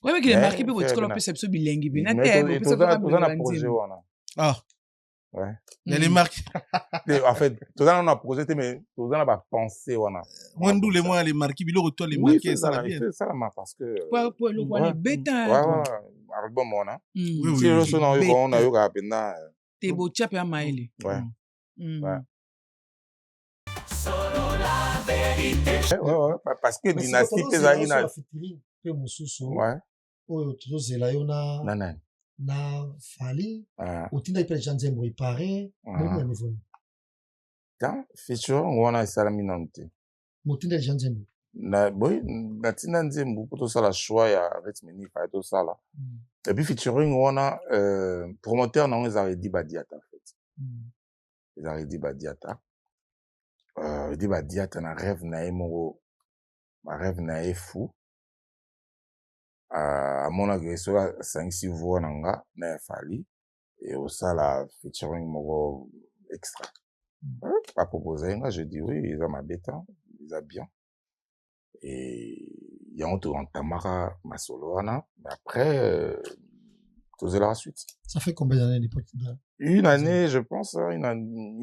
Ouais, mais qu'il est marqué pour votre club, c'est bilingue. Mais tout ça, projet, ah. Ouais. Il y a les marques. En fait, tout ça, on a projet, mais tout ça, on a pensé, on a. Moi, nous, les mois, les marques, il retourne les marques, ça va bien. Il fait ça, parce que. Pour le roi, les bêtes. Ouais, album, on a. Oui, si le son, on a eu rapidement. T'es beau, tu as un maïli. Ouais. Ouais. Ouais, parce que dynastie, t'es à une. Ouais. Oh, tu sais, là, on a. Non. Na Fali, utinda ipe Janzembo ipare, mbona nivoni. Tant feature wana isalami nante. Mutinda Janzembo. Na boy, na tina Nzembo pour tout ça la choix ya rythme ni fa tout ça là. Et puis featuring wana promoteur na ils avaient dit Badiata en fait. Ils avaient dit Badiata. Dit Badiata na rêve na mo ma rêve na fou. À mon avis, soit 5-6 voix nanga na Fali et au ça la featuring mo extra. Pas proposé, je dis oui, ils ont ma bête, ils ont bien. Et il y a un tour en Tamara, ma solo, mais après, tout c'est la suite. Ça fait combien d'années les potes? Une année, je pense, une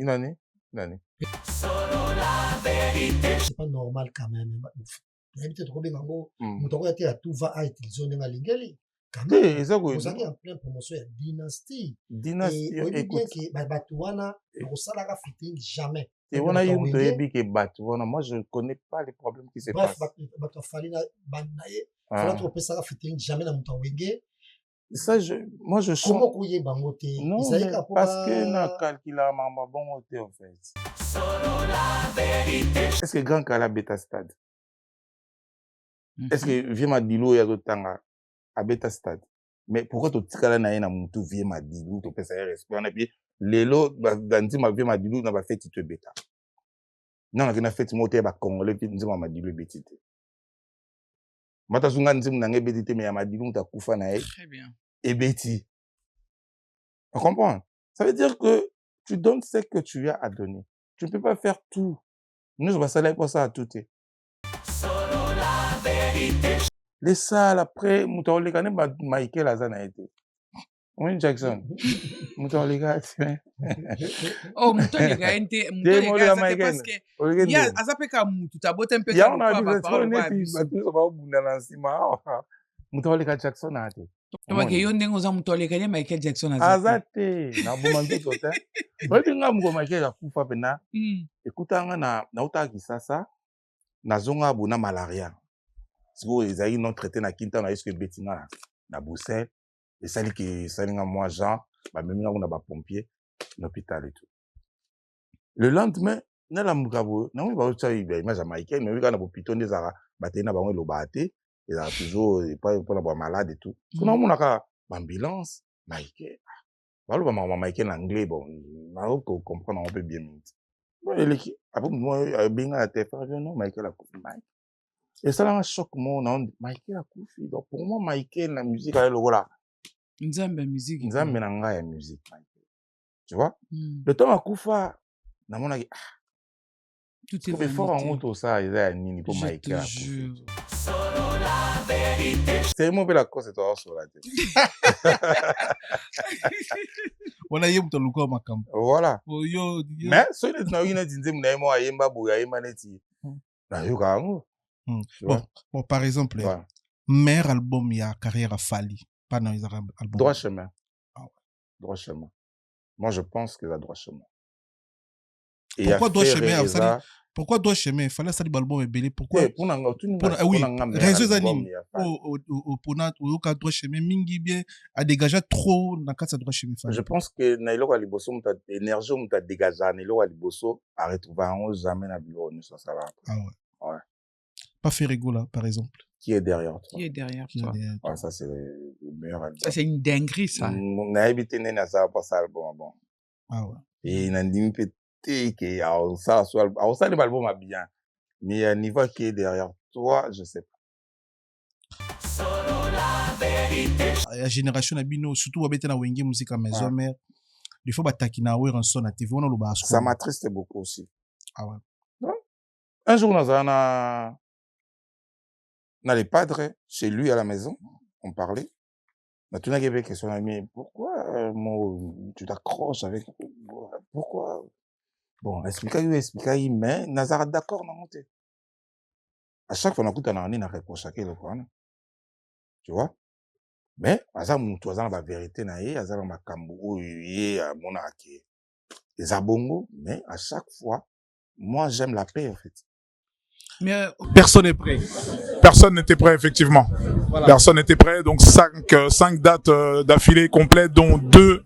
année. C'est pas normal quand même. L'habitude de Robin Mango, tu as tout va à utiliser dans la ligue. Quand même, vous avez en pleine promotion de dynastie. Et on dit bien que Batouana, on ça la fitting jamais. Et on a eu une théorie que Batouana, moi je ne connais pas les problèmes qui se passent. Bref, Batouana, Banaye, faut trouver ça la fitting jamais dans mon wenge. Ça, moi je sens. Comment couiller Bangote? Non, parce que na calculé ma bon hôtel en fait. Est-ce que Grand Kala Beta Stade? Est-ce que Viema Dilo ya Tanga à Beta Stade? Mais pourquoi tu tikala na yena mutu Viema Dilo tu peux ça respect on a puis lelo ganti ma Viema Dilo na ba fait tu beta. Non na fait moté ba congolais puis nzima ma Dilo betité. Mata sunga nzimu na nge betité mais ya ma Dilo ta kufa na ye. Très bien. Et beti. On comprend? Ça veut dire que tu donnes ce que tu as à donner. Tu ne peux pas faire tout. Nous on va s'aller pour ça à tout. Les salles après, Moutaouli Kane, Michael Azan a été. Oui, Jackson. Moutaouli Kane. Oh, Moutaouli Kane, parce que il y a Azapeka Moutou, t'as beau un peu. Il y a on a dit que Moutaouli Kane Jackson a été. Donc, il y a un déngo Moutaouli Kane, Michael Jackson a été. Azate, na bumangi tote. Wadi nga mgo Michael a kufa pena. Écoute, na uta kisasa, na zonga buna malaria. Si vous avez non traité na Kinta na esque betina na Bruxelles et celle qui salinga moi Jean ba même on a ba pompier l'hôpital et tout. Le lendemain na la mugabo na ba uta image américaine mais quand na hôpital des ara batena ba lo baté et là toujours pas pour la malade et tout. Quand on a ka ambulance Michael ba lo ba Michael en anglais bon na ko comprendre un peu bien. Bon l'équipe après moi bien à te faire non Michael a confirmé. Et ça, un choc, Michael a couché. Donc, pour moi, Michael, la musique, elle est là. Nzambe musique. Nzambe nanga ya musique, Michael. Tu vois? Le temps à Koufa, na mon avis, tout est vanité. Fort en auto, ça, il y a nini pour Michael a couché. C'est moi, la cause, c'est toi, sur la tête. On a eu un peu ma camp. Voilà. Mais, si on a eu une dingue, on a eu un yemba, bouya, maneti. Na yo, quand Bon, par exemple, meilleur album, il y a carrière à Fali. Pas dans les albums. Droit chemin. Ah ouais. Droit chemin. Moi, je pense que c'est droit chemin. Pourquoi droit chemin? Pourquoi droit chemin? Il fallait ça du album est belé. Pourquoi? Oui, réseau d'anime. Pour notre droit chemin, mingi bien, a dégagé trop dans le droit chemin. Je pense que Nailo Aliboso, l'énergie, on t'a dégagé. Nailo Aliboso, a retrouvé un jamais à bureau. Ah ouais. Ouais. Pas Ferrigo, là, par exemple. Qui est derrière toi? Qui est derrière toi? Ouais, ça, c'est le meilleur album. Ça, c'est une dinguerie, ça. On a habité Nena, ça va pas ça, album. Bon. Ah ouais. Et il a dit que ça, ça, l'album a bien. Mais à niveau qui est derrière toi, je sais pas. La génération Abino, surtout habité dans Wenge musique à maison mère. Il faut battaquer na ouais en son à TV, on a le bas. Ça m'attriste beaucoup aussi. Ah ouais. Un jour, on a les padres chez lui à la maison. on parlait. Maintenant, il y avait une question, mais pourquoi tu t'accroches avec... Pourquoi? Bon, expliquez, mais Nazara d'accord, non, à chaque fois, on a une réponse à quel point. Tu vois? Mais, à ça, tu as la vérité, à ça, ma cambo, à mon aké. Les abongos, mais à chaque fois, moi, j'aime la paix, en fait. Mais personne n'est prêt. Personne n'était prêt, effectivement. Voilà. Personne n'était prêt. Donc, 5 dates d'affilée complètes, dont 2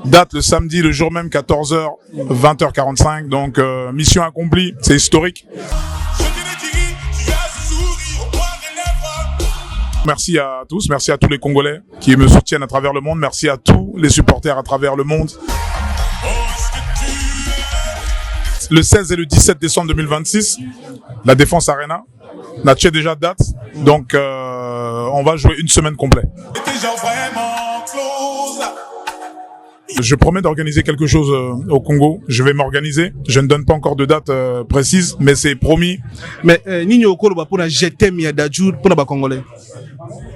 dates le samedi, le jour même, 14h, 20h45. Donc, mission accomplie. C'est historique. Merci à tous. Merci à tous les Congolais qui me soutiennent à travers le monde. Merci à tous les supporters à travers le monde. Le 16 et le 17 décembre 2026, la Défense Arena. On a déjà date, donc on va jouer une semaine complète. Je promets d'organiser quelque chose au Congo. Je vais m'organiser. Je ne donne pas encore de date précise, mais c'est promis. Mais Nino Okolo pour la GTM Yadajou pour la Congolais.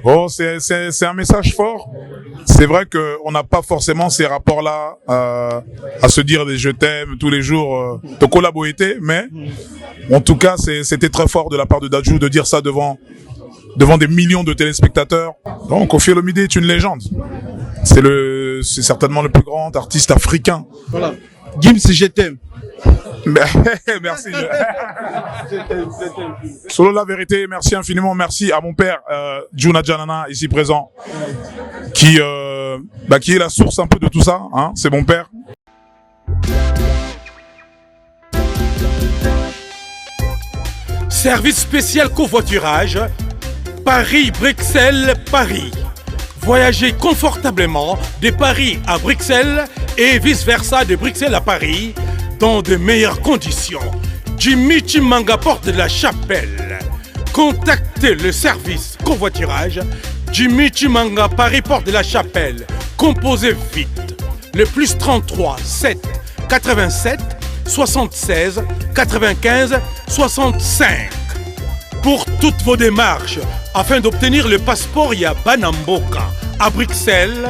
Oh, c'est un message fort. C'est vrai que on n'a pas forcément ces rapports-là à se dire des je t'aime tous les jours de collaborer, mais en tout cas c'était très fort de la part de Dadju de dire ça devant des millions de téléspectateurs. Donc Koffi Olomide est une légende. C'est certainement le plus grand artiste africain. Voilà. Gims, je t'aime. Merci. Solo la vérité, merci infiniment. Merci à mon père, Juna Janana, ici présent, qui est la source un peu de tout ça. Hein, c'est mon père. Service spécial covoiturage, Paris-Bruxelles-Paris. Voyagez confortablement de Paris à Bruxelles et vice-versa de Bruxelles à Paris dans de meilleures conditions. Jimmy Chimanga, porte de la Chapelle. Contactez le service covoiturage Jimmy Chimanga, Paris, porte de la Chapelle. Composez vite. Le plus 33 7 87 76 95 65. Pour toutes vos démarches, afin d'obtenir le passeport Yabanamboka à Bruxelles,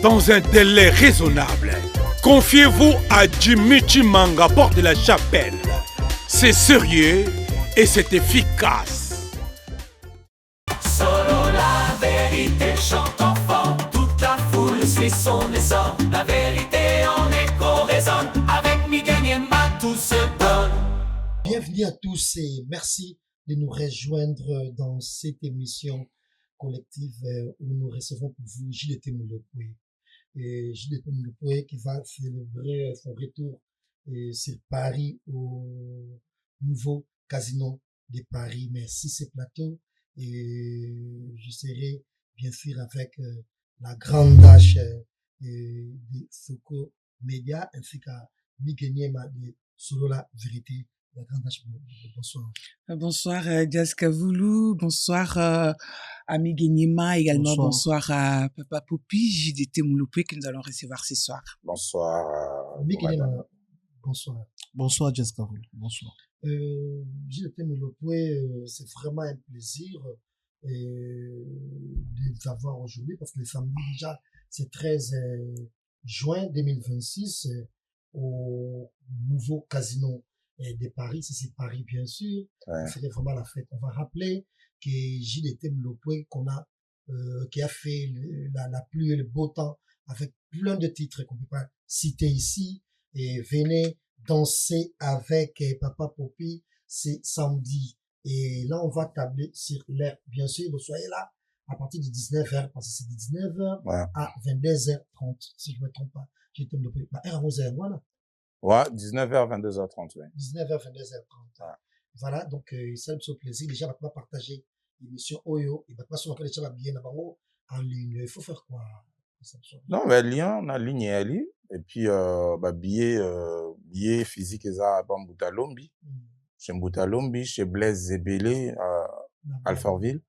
dans un délai raisonnable, confiez-vous à Jimmy Chimanga, porte de la Chapelle. C'est sérieux et c'est efficace. Solo la vérité chante enfant, toute la foule suit son essor. La vérité en écho résonne, avec Miguel Niemba tout se donne. Bienvenue à tous et merci de nous rejoindre dans cette émission collective où nous recevons pour vous JDT Moulopoué. JDT Moulopoué qui va célébrer son retour sur Paris au nouveau casino de Paris. Merci ce plateau et je serai bien sûr avec la grande tâche de Soko Media ainsi qu'à Miguel Niemba de Solo la vérité. Bonsoir. Bonsoir Jazz Kavoulou, bonsoir Ami Genyema, également bonsoir à Papa Popi, JDT Moulopoué que nous allons recevoir ce soir. Bonsoir. Ami Genyema, bonsoir. Bonsoir Jazz Kavoulou, bonsoir. JDT Moulopoué, c'est vraiment un plaisir de vous avoir aujourd'hui parce que le samedi déjà, c'est 13 juin 2026 au nouveau casino de Paris, c'est Paris bien sûr, c'était vraiment la fête. On va rappeler que JDT Moulopoué qui a fait la pluie et le beau temps avec plein de titres qu'on ne peut pas citer ici et venez danser avec Papa Popi, c'est samedi et là on va tabler sur l'air bien sûr, vous soyez là à partir de 19h parce que c'est de 19h à 22h30 si je ne me trompe pas. JDT Moulopoué, voilà. Ouais, 19h, 22h30, oui. 19h, 22h30. Voilà, donc, ça me fait plaisir. Déjà, on va partager l'émission Oyo. Et maintenant, si on a déjà bien en ligne, il faut faire quoi? Non, mais lien, on a ligne et ali. Et puis, billet physique, ils ont à Mboutalombi. Chez Mboutalombi, chez Blaise Zébélé, à Alfortville.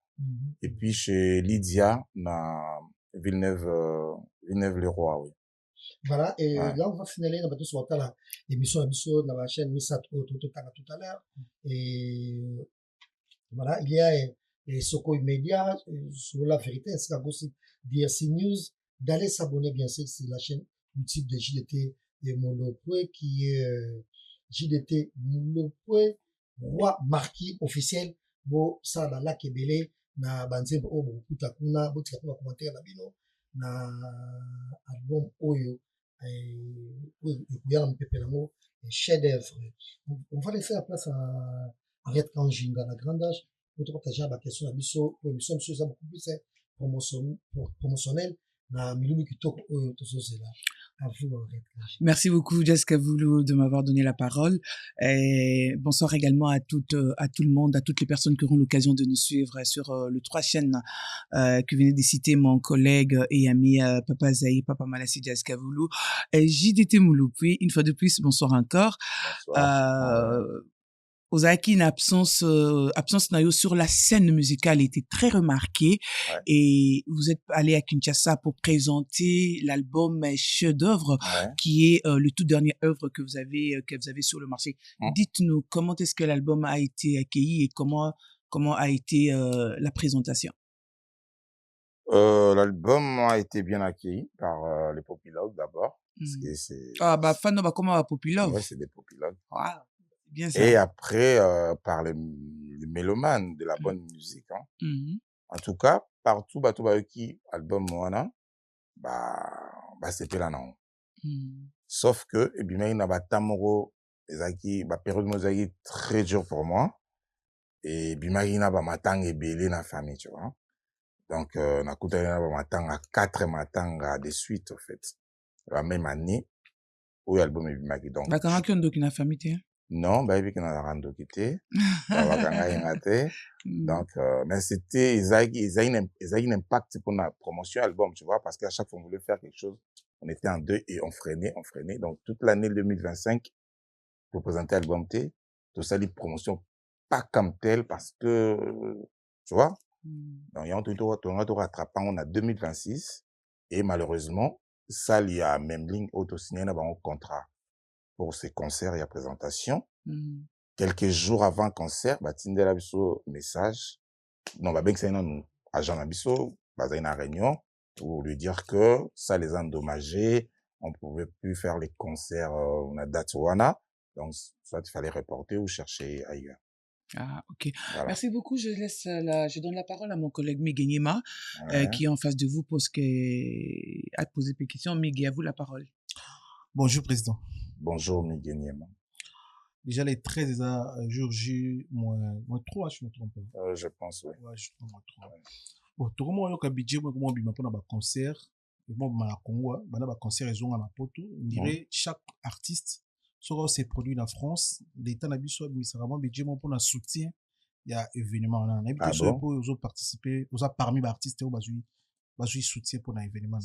Et puis, chez Lydia, à Villeneuve-le-Roi, oui. Voilà, et là, on va finaliser l'émission dans la chaîne Missa tout à l'heure. Et voilà, il y a et Soko Media, sur la vérité, c'est la gossip DRC News, d'aller s'abonner bien sûr, c'est la chaîne YouTube de JDT et Molopwe qui est JDT Molopwe, roi marquis officiel, bo ça la kebele na banze bo kuta kuna bo tika kuna commentaire na bino na album oyo chef d'œuvre. On va laisser la place à Red Kanjinga, la grande âge, pour partager la question à Bisso, pour émission, monsieur, ça beaucoup plus promotionnel, na Milulu Kitoko, à vous, Red Kanjinga. Merci beaucoup, Jessica Voulou, de m'avoir donné la parole. Et bonsoir également à tout le monde, à toutes les personnes qui auront l'occasion de nous suivre sur les 3 chaînes que venait de citer mon collègue et ami Papa Zaï, Papa Malassi, Jessica Voulou. JDT Molopwe, une fois de plus, bonsoir encore. Bonsoir. Ozaki, une absence nayo sur la scène musicale était très remarquée. Ouais. Et vous êtes allé à Kinshasa pour présenter l'album Chef d'œuvre, qui est le tout dernier œuvre que vous avez sur le marché. Dites-nous comment est-ce que l'album a été accueilli et comment a été la présentation. L'album a été bien accueilli par les Popilogues d'abord. Fan comment va Popilogue? Ouais, c'est des Popilogues. Wow. Bien ça. Et après, par les mélomanes de la bonne musique. Hein. En tout cas, partout, qui album Moana, c'était là, non. Sauf que, et bien, il y a Tamoro, période Mozaki très dur pour moi. Et bien, il y a matang et belé dans la famille, tu vois. Donc, on a coupé matang à 4 matang de suite, en fait. La même année, où l'album est bien. Donc, quand on a une famille, non, il y a un quitté. Donc, mais c'était, ils ont un impact pour la promotion album, tu vois, parce qu'à chaque fois qu'on voulait faire quelque chose, on était en deux et on freinait. Donc, toute l'année 2025, pour présenter l'album T, tout ça, les promotions pas comme tel parce que, tu vois, donc, il y a un rattrapant, on a 2026, et malheureusement, ça, il y a même ligne auto-signé dans un contrat. Pour ces concerts et à présentation. Quelques jours avant le concert, Tindela Bisso message. Non, bien que c'est un agent Nabisso, une réunion pour lui dire que ça les a endommagés. On pouvait plus faire les concerts, on a date Wana. Donc, soit il fallait reporter ou chercher ailleurs. Ah, ok. Voilà. Merci beaucoup. Je donne la parole à mon collègue Miguenyema, qui est en face de vous pour à poser des questions. Miguel, à vous la parole. Bonjour, Président. Bonjour, Miguel. Déjà, les 13 jours J, moins 3, je me trompe pas. Je pense, oui. Ouais, je trompe, moins 3. Bon, tout le monde a un budget, moi, comment on a un concert, et moi, on a un concert, ils ont un poteau. On dirait, chaque artiste, sur ses produits en France, l'État n'a pas besoin de budget, pour un soutien, il y a événement, on a besoin pour participer, on a parmi les artistes, on a besoin de soutien pour un événement.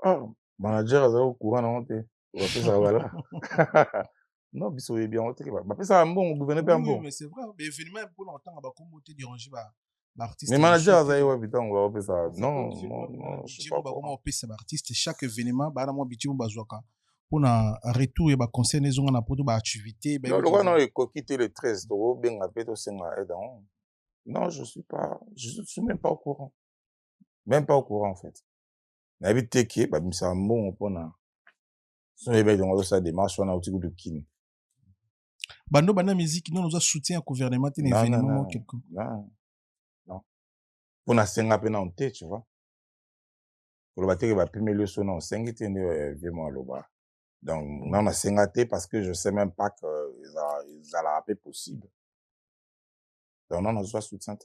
Oh, manager, ça au courant, non, voilà. Non, biso est bien entré. Ça un bon gouverneur bien bon. Mais c'est vrai, mais événement pour longtemps on va comment te déranger artiste. Mais manager ça ouais putain on va faire ça. Non, je sais pas comment on peut ça artiste chaque événement ba na mo biti mo bazwaka. Pour na retour et ba concert les on a pour ba activité ba. Non, non, il faut quitter le 13 to ben appel to senga aidant. Non, je suis même pas au courant. Même pas au courant en fait. Na habité qui ba ça un bon pour na son éveil dans sa démarche on a outil de kin banda musique non nous a soutien au gouvernement un événement quelque non pour na senga pe na on tu vois pour le battre va premier lieu son 5 était vraiment loba donc non na senga parce que je sais même pas que ils allaient rappeler possible donc non nous a soutien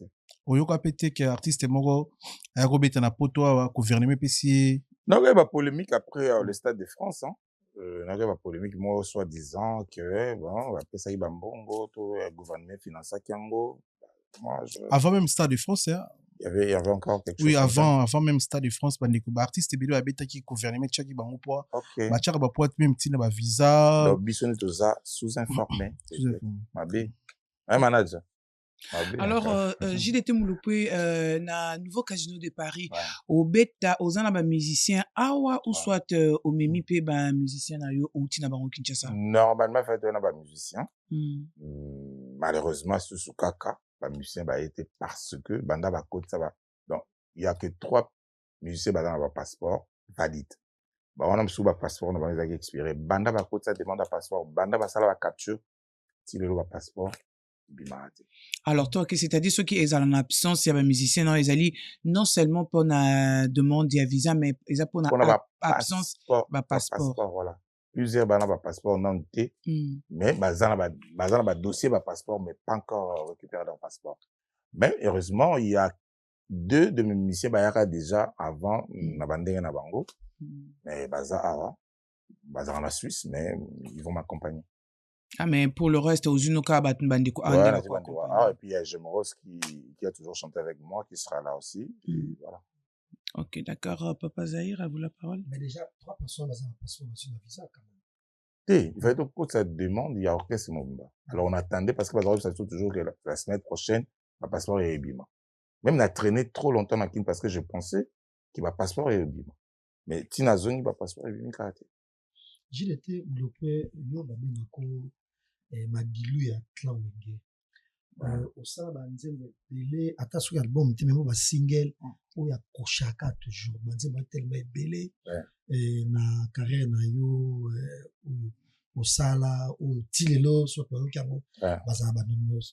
oyoka pété que artiste moko a robeta na poto au gouvernement PC non il y a polémique après le Stade de France hein. Il y a polémique, moi, soi-disant que, bon, après ça, il y a un bon gouvernement financier Kiango. Avant même Stade de France, hein? Il y avait encore quelque chose. Oui, avant même Stade de France, il y a des artistes qui ont été qui gouvernement qui ont poids. Ok. Bah, tu as même petit visa. Donc, bisson est sous-informé. Mabé. Un manager. Alors, JDT Molopwe, na nouveau casino de Paris, au bêta, aux anaba musiciens, awa ou soit au memi pe ba musicien na yo ou tina ba Kinshasa. Normalement, fait un ba musicien. Malheureusement, sous Kaka, ba musiciens ba été parce que banda ba côté ça va. Donc il y a que 3 musiciens ba dans ba passeport valide. Ba wana msu ba passeport na ba ezaki expiré. Banda ba côté ça demande un passeport. Banda ba sala ba capture ti le ba passeport bimate. Alors toi, c'est-à-dire ceux qui sont en absence, il y a des musiciens non, ils allaient non seulement pour la demande de visa, mais ils pour la absence, passeport. Voilà. Plusieurs bana ba passeport non té, mais bazana ba dossier ba passeport, mais pas encore récupéré leur passeport. Mais heureusement, il y a 2 de mes musiciens bayaka déjà avant na bandenge na bango, mais baza en la Suisse, mais ils vont m'accompagner. Ah, mais pour le reste, aux Unoka, ouais, et puis il y a Jemoros qui a toujours chanté avec moi, qui sera là aussi. Et voilà. Ok, d'accord. Papa Zahir, à vous la parole. Mais déjà, 3 personnes dans un passeport sur la visa, quand même. Il va être pour cette demande, il y a orchestre Mobimba. Alors on attendait, parce que ça se toujours que la semaine prochaine, ma passeport est Ebima. Même on a traîné trop longtemps dans Kin parce que je pensais qu'il va passeport est Ebima. Mais Tina Zoni va passeport est Ebima karaté. J'ai été bloqué, yo babengako madilu ya clan wenge. Au sein banzembe belé ata sur album tememo ba single ou ya koshaka toujours banzembe tellement belé na carrière na yo au sala ou tilelo so pa kango baza ba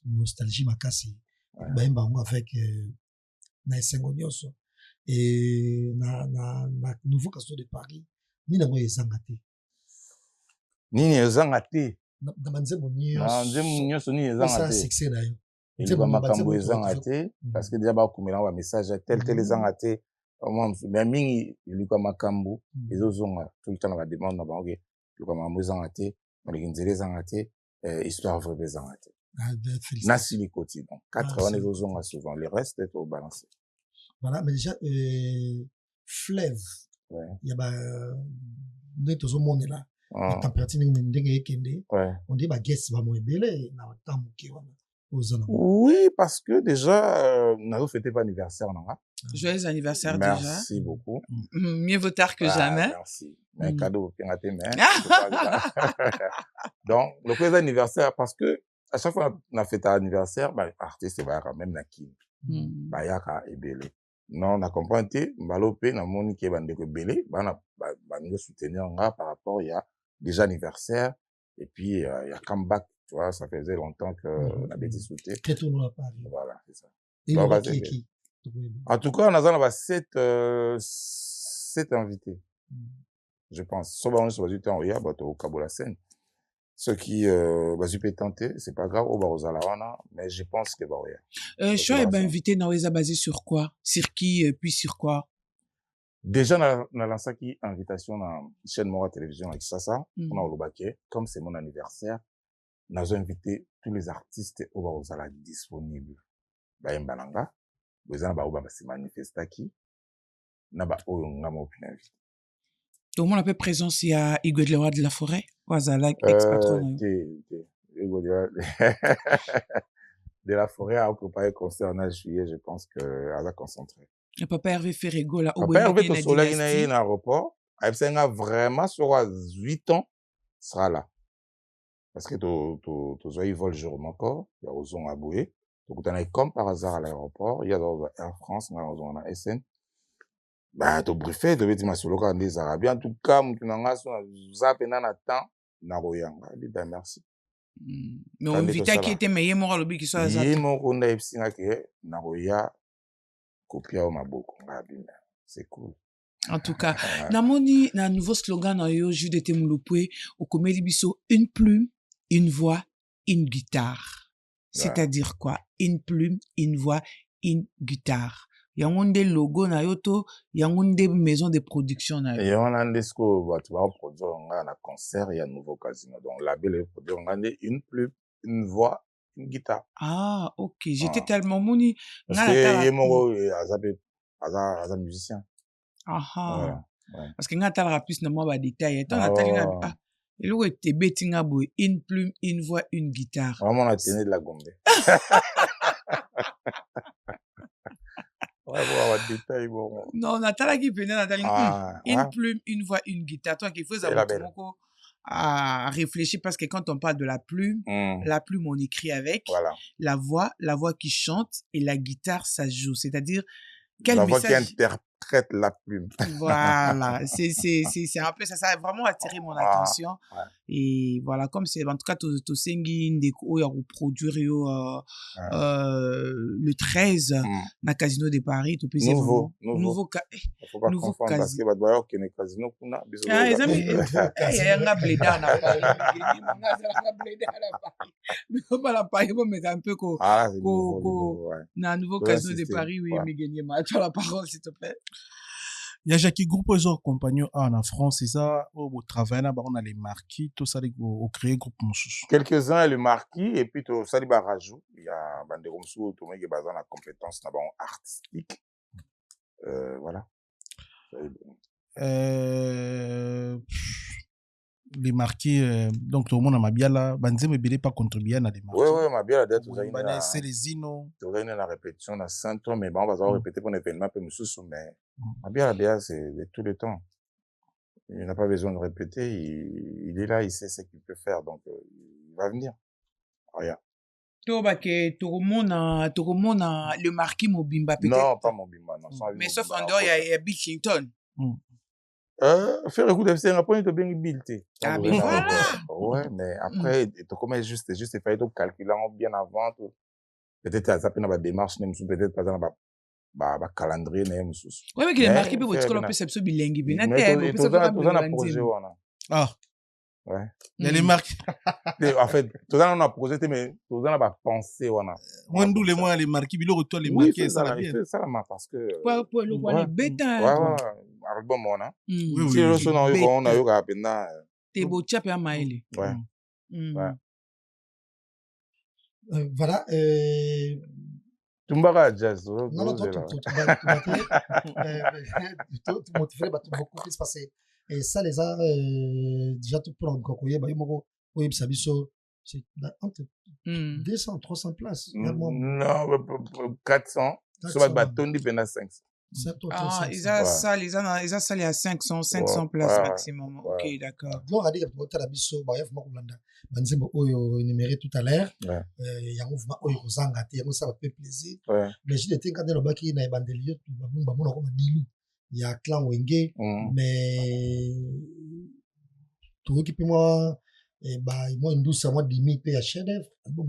nostalgie makasi ba mbango avec na esengo nyonso et na nouveau casino de Paris ni na ngo ezanga te nini ezanga te na banzembo nyonso ni ezanga te succès na yo il va makambo ezanga te parce que déjà ba kumela ba message tel ezanga te mais mingi iluka makambo ezozonga tout le temps na ba demande na bango iluka makambo ezanga te malinzele ezanga te histoire vraie ezanga te na silikoti donc 80 ezozonga souvent le reste est au balancé. Voilà, mais déjà fleuve il y a ba neto zo monela la température ndenge ekende on dit ba guest ba mo ebele na tamu ki wana. Oui, parce que déjà, Nazo fêtait pas anniversaire, non? Joyeux anniversaire merci déjà. Merci beaucoup. Mieux vaut tard que jamais. Merci. Un cadeau, donc, le premier anniversaire, parce que à chaque fois qu'on a fêté anniversaire, bah, artiste va quand même nakin. Bah, yaka et belé. Non, on a compris, Mbalope, na moni qui est bandé que belé, bah, nous soutenir par rapport, il y a déjà anniversaire, et puis, il y a comeback. Tu vois, ça faisait longtemps qu'on avait discuté. Voilà, c'est ça. Et donc, qui en tout cas, on a 7 invités. Je pense. Sauf que on a temps, il y a au Kabola Scène. Ceux qui, peut tenter, c'est pas grave, au Barozalawana, mais je pense que bah, je suis invité dans les basé sur quoi? Sur qui, puis sur quoi? Déjà, on a lancé une invitation dans chaîne Mora Télévision avec ça, on a au Lobaké. Comme c'est mon anniversaire, nous avons invité tous les artistes au Barozala disponibles. Bayembalanga, Bozana Baoba se manifesta qui, Naba Oyongama au invité. Tout le monde a peu présence, il y a Hugo de Leroy de la Forêt, Ouazala, ex-patron. Hugo de la Forêt a occupé concert en juillet, je pense que elle a concentré. Le papa Hervé Ferrego, là, au Papa Hervé Tosola, il a un aéroport, il a vraiment sur 8 ans, sera là. Parce que tu vol jour encore, il y a Ozon à Boué. Donc, tu as comme par hasard à l'aéroport, il y a dans Air France, on a SN. Bah, tu briefé, tu veux dire, sur le cas des Arabiens, en tout cas, tu n'as pas de temps, Naroyanga. Ben, merci. Mais on vit qui était meilleur, moi, le but qui soit à Zat. On a Naroya, copia au Maboko. C'est cool. En tout cas, namoni, na nouveau slogan, na yo, Jude Temulopwe, au Comédie Bisso, une plume, une voix, une guitare. C'est-à-dire quoi? Une plume, une voix, une guitare. Yangonde logo na yoto, yangonde maison de production na yo. Et on a un disco, tu vas produire un concert, il y a un nouveau casino. Donc, la belle produire une plume, une voix, une guitare. Ah, ok. J'étais tellement moni. Parce que Yemoro, Aza musicien. Aha. Parce que nga tala plus na moi ba détail. Tant na tali nga et le était bettinga boy, une plume, une voix, une guitare. Vraiment on a tenu de la gombe. Ouais, bon, détail bon. Non, na tala qui pena na tali une plume, une voix, une guitare. Toi qui faisais ça moko à réfléchir parce que quand on parle de la plume, on écrit avec. Voilà. La voix qui chante et la guitare, ça joue. C'est-à-dire, quel la message... voix qui interprète la plume. Voilà. C'est un peu ça. Ça a vraiment attiré mon attention. Ouais. Et voilà, comme c'est, en tout cas, tu sengi ndeko ya produire le 13 na Casino de Paris, tu peux nouveau faut pas nouveau confondre parce que ba doit que ne casino kuna biso ah les amis nga bleda na Paris mais un peu na nouveau Casino de Paris oui mais gagner match la parole s'il te plaît. Il y a Jackie groupe aux compagnons en France et ça au travail là on a les marquis tout ça au créer groupe moussous quelques-uns le marquis et puis tout ça liba rajout il y a bande moussous tout mais qui basé la compétence là artistique voilà les marquis donc tout le monde a mabiala banze me belé pas contribuer à des marquis ouais mabiala d'être tout ça c'est les ino tout ça la répétition na centre mais bon on va répéter pour un événement peu moussous mais mabiala c'est de tout le temps il n'a pas besoin de répéter il est là il sait ce qu'il peut faire donc il va venir regarde le marquis Mobimba peut-être non pas Mobimba non mais sauf en dehors il y a Billington faire écoute c'est un point de bien buildé ah mais voilà ouais mais après tu commences juste il faut être calculer bien avant peut-être ça peut na démarche même peut-être pas dans ba calendrier même sous ouais mais les marquis peut être perception bilingue bien mais tout ça projet ah ouais il y a les marques en fait tout ça on a projet mais tout ça on a pensé on a moi les mois les marquis bilo retour les marqués ça bien ça la parce que pour le voir les bêta ouais album on a oui si le son on a eu rapidement t'es beau chap à maïli ouais voilà Tumbara jazz non tu motivé beaucoup plus passé et ça les a déjà tout pour kokoye ba yimoko oye bisabiso c'est entre 200 300 places non 400 soit batondi pena 500 ah ils a ça ils a ça à 500 places maximum ok d'accord donc a dit que tu as biso ba yef mako landa banzembo oyo énuméré tout à l'heure ya mouvement oyo kozanga te yango ça va faire plaisir mais je était quand dans le baki na bandeliyo ba mona ko dilu il y a clan wenge mais tout qui peut moi et bah moi une douce moi dimi pe ya chef d'œuvre album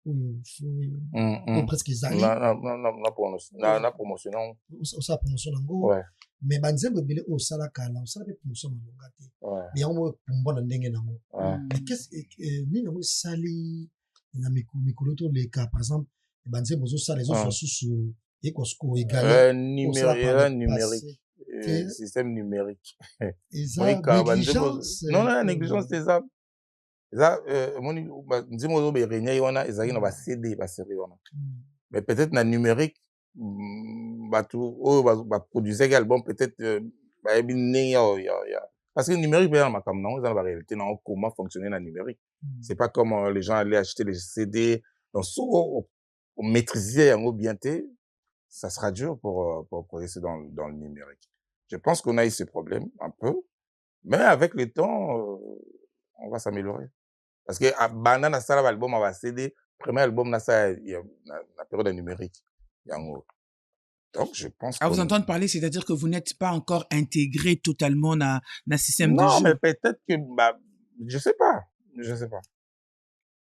nous presque zali na promotion ça promotion ngo mais banzembo belé au sala kala au sala pe promotion malonga te mais yango mbona ndenge nango mais qu'est-ce ni nango sali na mikolo to les cas par exemple banzembo zo sala les autres sous et kosko égal numérique système numérique oui non négligence des âmes ça moni nzimo zo be renya yona ezaki na ba CD ba série yona mais peut-être na numérique batu o ba produire album peut-être ba ebine ya parce que numérique bien makam non dans la réalité non comment fonctionner la numérique c'est pas comme les gens allaient acheter les CD donc so maîtriser yango bien té ça sera dur pour progresser dans le numérique je pense qu'on a eu ce problème un peu mais avec le temps on va s'améliorer parce que banana ça l'album va CD premier album na ça la période numérique yango donc je pense à vous entendre parler c'est-à-dire que vous n'êtes pas encore intégré totalement na système de jeu non mais peut-être que je sais pas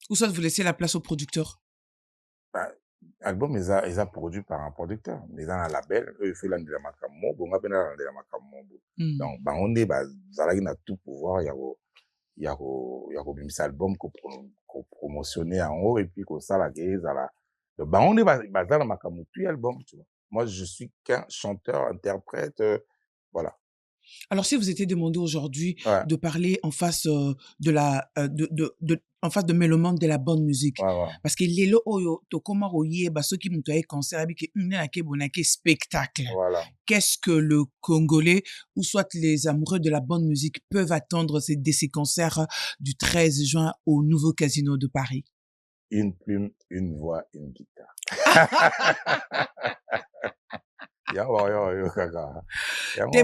ou soit vous laissez la place au producteur album ils a produit par un producteur mais dans un label eux fait l'ande la makammo bonga pena l'ande la makammo donc on est zalaki na tout pouvoir il y a un album qu'on promotionné en haut et puis qu'on ça la guise à la on est basé dans makammo puis album tu vois moi je suis qu'un chanteur interprète voilà. Alors si vous étiez demandé aujourd'hui de parler en face en face de Mélomane de la bonne musique parce que les oyo to koma royer ba ceux qui m'ont eu concert avec une bonake spectacle qu'est-ce que le Congolais ou soit les amoureux de la bonne musique peuvent attendre de ces concerts du 13 juin au nouveau Casino de Paris? Une plume, une voix, une guitare.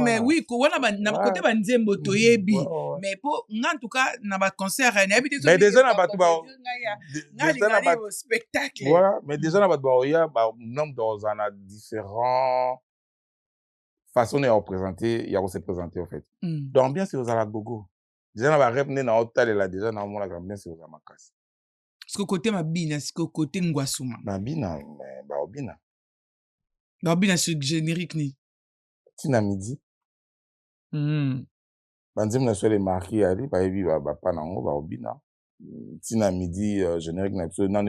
mais oui wana na côté ba nzembo toyebi mais pour en tout cas na ba concert na habité mais déjà na ba au spectacle voilà mais déjà na ba oya ba nombre dans un différents façons de représenter il y a se présenter en fait donc bien c'est aux ala gogo déjà na ba rep na hôtel là déjà na mona bien c'est aux amakas ce côté mabina ce côté ngwasuma mabina mais ba obina mabina sur générique ni tina midi banzem na so les marqués ali ba yebi ba pa nango ba obina tina midi générique na so na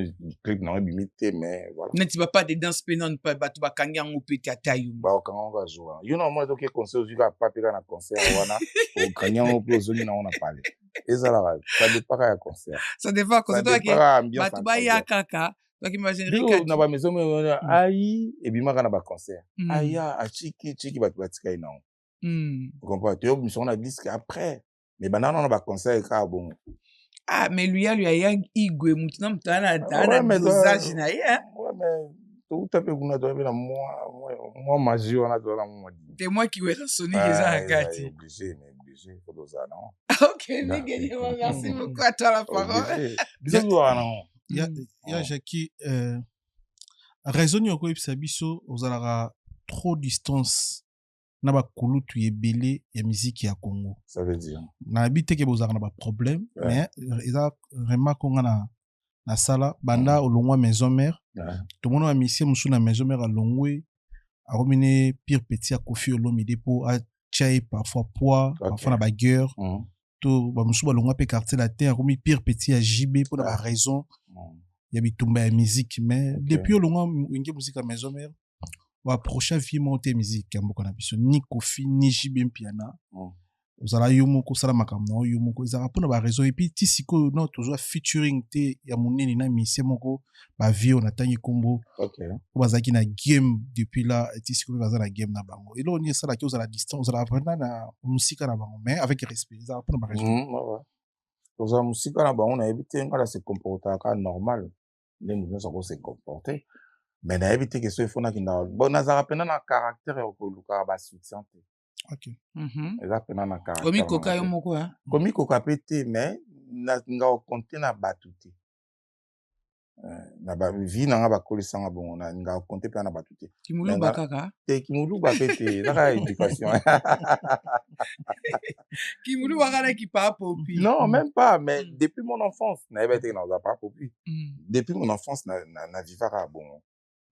clip na bimité mais voilà n'ti pas de danse pénon pas ba to ba kanga ngo petit atayu ba kanga nga joa you know moi donc concert aussi ka pa peka na concert wana o kanga ngo pe ozoni na ona parler ezala ça dépend ya concert ça dépend concert toi qui ba to ba ya kaka toi qui imagine rika na ba maison ai et bimaka na ba concert aya chiki ba to batika ina vous comprenez tu mission na disque après mais banana na ba concert ka bon ah mais lui a igwe mutuna mutana dana dosage na ye ouais mais tout à fait kuna to na moi magie on a to na moi c'est moi qui vais sonner les agati obligé faut dosa non OK mais merci beaucoup à toi la parole bisous non ya Jackie raison yoko epsa biso ozalaka trop distance na ba kulutu ebele ya musique ya Congo ça veut dire na habite ke bozaka na ba problème mais eza vraiment konga na sala banda olongwa maison mère tout monde a mission musu na maison mère alongwe a romine pire petit a Kofi Olomide pour a chai parfois poids parfois na bagueur to ba musu balongwa pe quartier latin a romi pire petit a JB pour la raison ya bitumba ya musique mais depuis olongwa nge musique à maison mère ou approcher vie monter musique kamboka na biso ni Kofi ni JB piana ozala yomo ko sala makamno yomo ko ezala pona ba raison et puis tisiko non toujours featuring te ya monene na mise moko ba vie on atangi kombo bazaki na game depuis là tisiko bazala na game na bango et là on y sala ki ozala distance ozala vraiment na musika na bango mais avec respect ezala pona ba raison ozala musika na bango na éviter ngala se comporter ka normal ndenge nous on se comporter mais na éviter que ce fona ki na bon nazara pena na caractère ko luka ba soutien te OK exactement na caractère komi koka yo moko hein komi koka pété mais na nga compter na batuté na ba vie na nga ba kolisanga bon na nga compter pe na batuté kimulu bakaka te kimulu ba pété na éducation kimulu bakala ki pa popi non même pas mais depuis mon enfance na été na za pa popi depuis mon enfance na vivara bon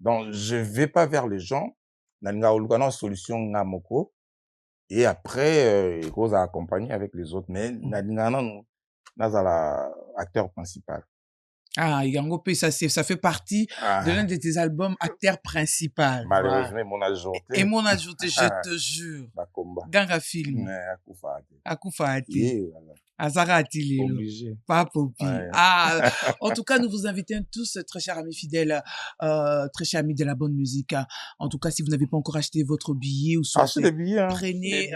donc je vais pas vers les gens na nga olukana solution nga moko et après il faut accompagner avec les autres mais nazala acteur principal ah yango pe ça fait partie de l'un de tes albums acteur principal malheureusement mon ajouté et mon ajouté je te jure ganga film akufati azara atilelo pas popi ah en tout cas nous vous invitons tous très chers amis fidèles très chers amis de la bonne musique en tout cas si vous n'avez pas encore acheté votre billet ou soit prenez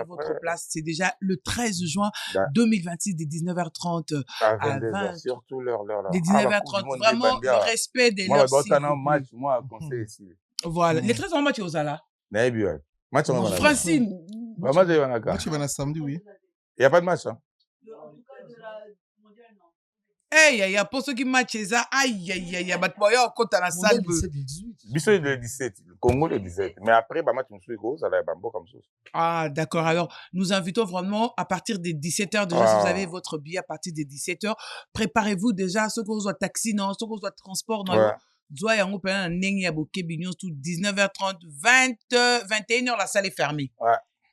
votre place c'est déjà le 13 juin 2026 dès 19h30 à 20 surtout l'heure dès 19h30 vraiment le respect des leurs match moi conseil ici voilà les 13 en match aux ala match en Francine match va samedi oui il y a pas de match hein hey ya pour ceux qui match ça aïe aïe bat boya kota na salle biso le 17 le Congo le 17 mais après ba match monsieur go ça va bambo comme ça ah d'accord alors nous invitons vraiment à partir des 17h déjà si vous avez votre billet à partir des 17h préparez-vous déjà ceux qui ont taxi non ceux qui ont transport non doit yango pena ndenge ya bokebinyo tout 19h30 21h la salle est fermée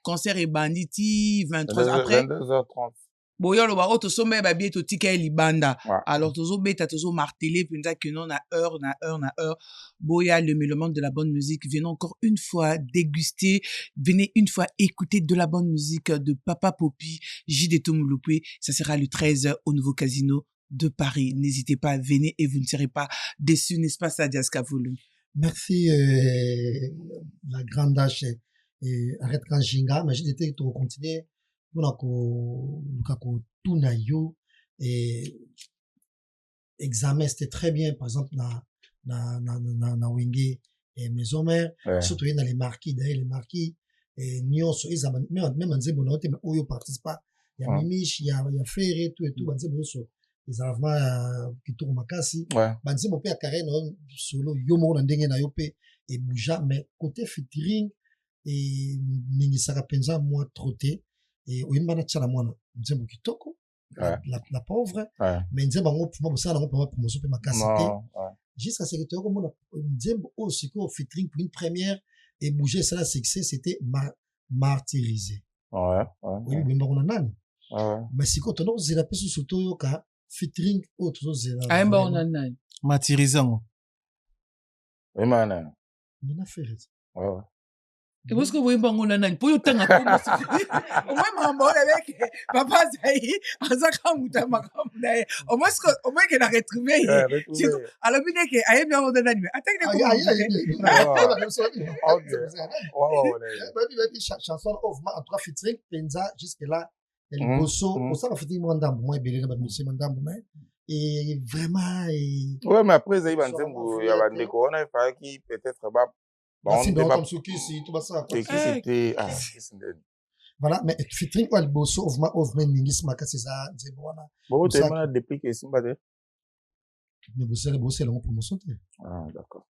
concert est banditi 23h après 22h30 boyo lo ba auto sombe ba bieto tika libanda alors tozo beta tozo marteler penza que non na heure boya le mélomane de la bonne musique venez encore une fois déguster venez une fois écouter de la bonne musique de Papa Popi J.D. Tomulupé ça sera le 13 au nouveau casino de Paris n'hésitez pas venez et vous ne serez pas déçus n'est-ce pas ça Diaska Volume merci la grande H arrête quand jinga mais j'étais to continuer pour tuna yo et examen c'était très bien par exemple na wenge et maison mère surtout dans les marquis d'ailleurs les marquis et nyonso ezama même nzembo na ote mais oyo participa ya mimish ya fere tout et tout banzembo so ezala vraiment kitoko makasi banzembo pe ya Karen solo yo moko na ndenge na yo pe et bouja mais côté featuring et ningisaka penza moi troté et oyimba na tchala mwana nzembo kitoko la pauvre mais nzembo ngo pour moi ça na ngo pour promotion pe makasi te jusqu'à ce que tu comme nzembo au siko featuring pour une première et bouger ça la succès c'était martyrisé oui mais on a nani mais siko tono zela pe surtout yo ka featuring autre zela aimba on a nani martyrisé ngo oui mana on a fait et parce que vous voyez on a nani pour yo tanga ko au moins maman avec papa zai azaka muta makamna au moins que na retrouver alors bien que aye bien on a nani mais attaque les chanson of en trois featuring penza jusque là el bosso au ça featuring mandambo moi belé na monsieur mandambo mais et vraiment ouais mais après zai banzembo ya bandeko on a fait qui peut-être ba bon comme ce qui si tout ça c'était voilà mais featuring el bosso of men ningis makasi za nzembo wana bon tu m'as depuis que simba de mais bosso la promotion ah d'accord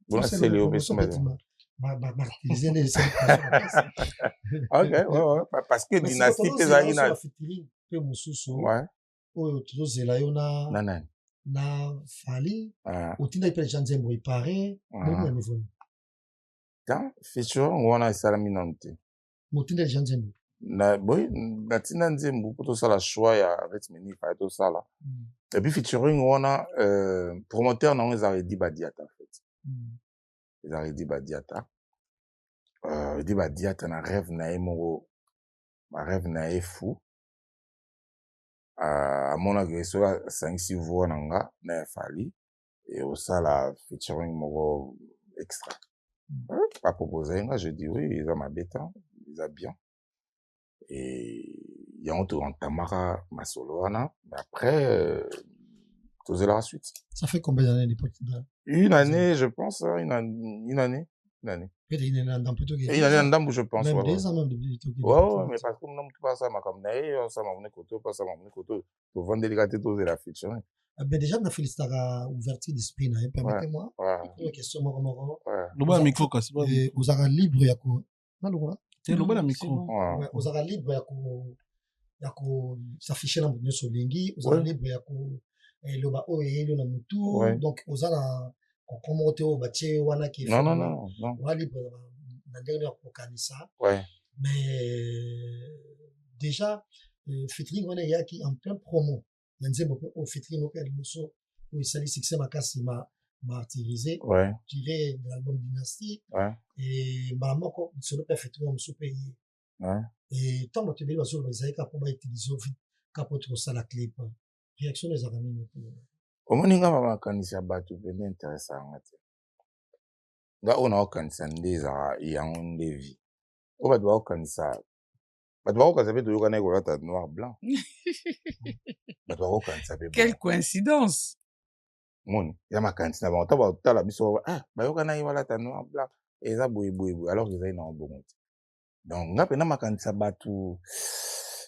bon c'est le obéissement martyriser les ok ouais parce que dynastie pesaina featuring pe mususu oyo tozozela yo na fali otinda ipe nzembo ipare na niveau ta featuring wana esalami nanu te motinda nzembo na boy natinda nzembo po tosala choix ya rythme ni fa tosala et puis featuring wana promoteur nango ezalaki Di Badiata en fait ezalaki Di Badiata Di Badiata na rêve na ye moko rêve na ye fou amonaki soki asangisi voix na nga na ya fali et osala featuring moko extra aproposé nga je dis oui eza mabe tan eza bien et yango toentamaka masolo wana mais après tozela la suite. Ça fait combien d'années l'époque? Une année je pense une année peut-être une année dans plutôt une année en dame je pense même 2 ans même depuis ouais mais parce que nous pas ça ma comme naé on ça m'a koto pas ça m'a koto pour vendre délicaté tozela featuring ben déjà na félicitaka ouverture d'esprit na permettez-moi une question moko loba micro kasi ozaka libre ya ko na lokola loba na micro ozaka libre ya ko s'afficher na bonne solingi ozaka libre ya ko loba oyo na mutu donc ozala kokomote o batie wana ki non wa libre na ndenge ya kokanisa mais déjà featuring wana yaki en plein promo nzembo pe au featuring no pel moso où il s'allie succès makasi martyrisé tiré de l'album Dynastie et mamoko solo pe featuring moso pe et tant que tu veux sur les aïka pour utiliser capote ça la clip réaction des amis au moninga mama kanisa batu bene intéressant ngate nga ona okanisa ndeza yango ndevi o ba doit okanisa But noir blanc. Quelle coïncidence. Mon, il y a ma cantine avant. T'as la biso. Ah, bah yokana iwala ta noir blanc. Et ça boui. Alors ils aient un bon. Donc nga pena ma cantine batu.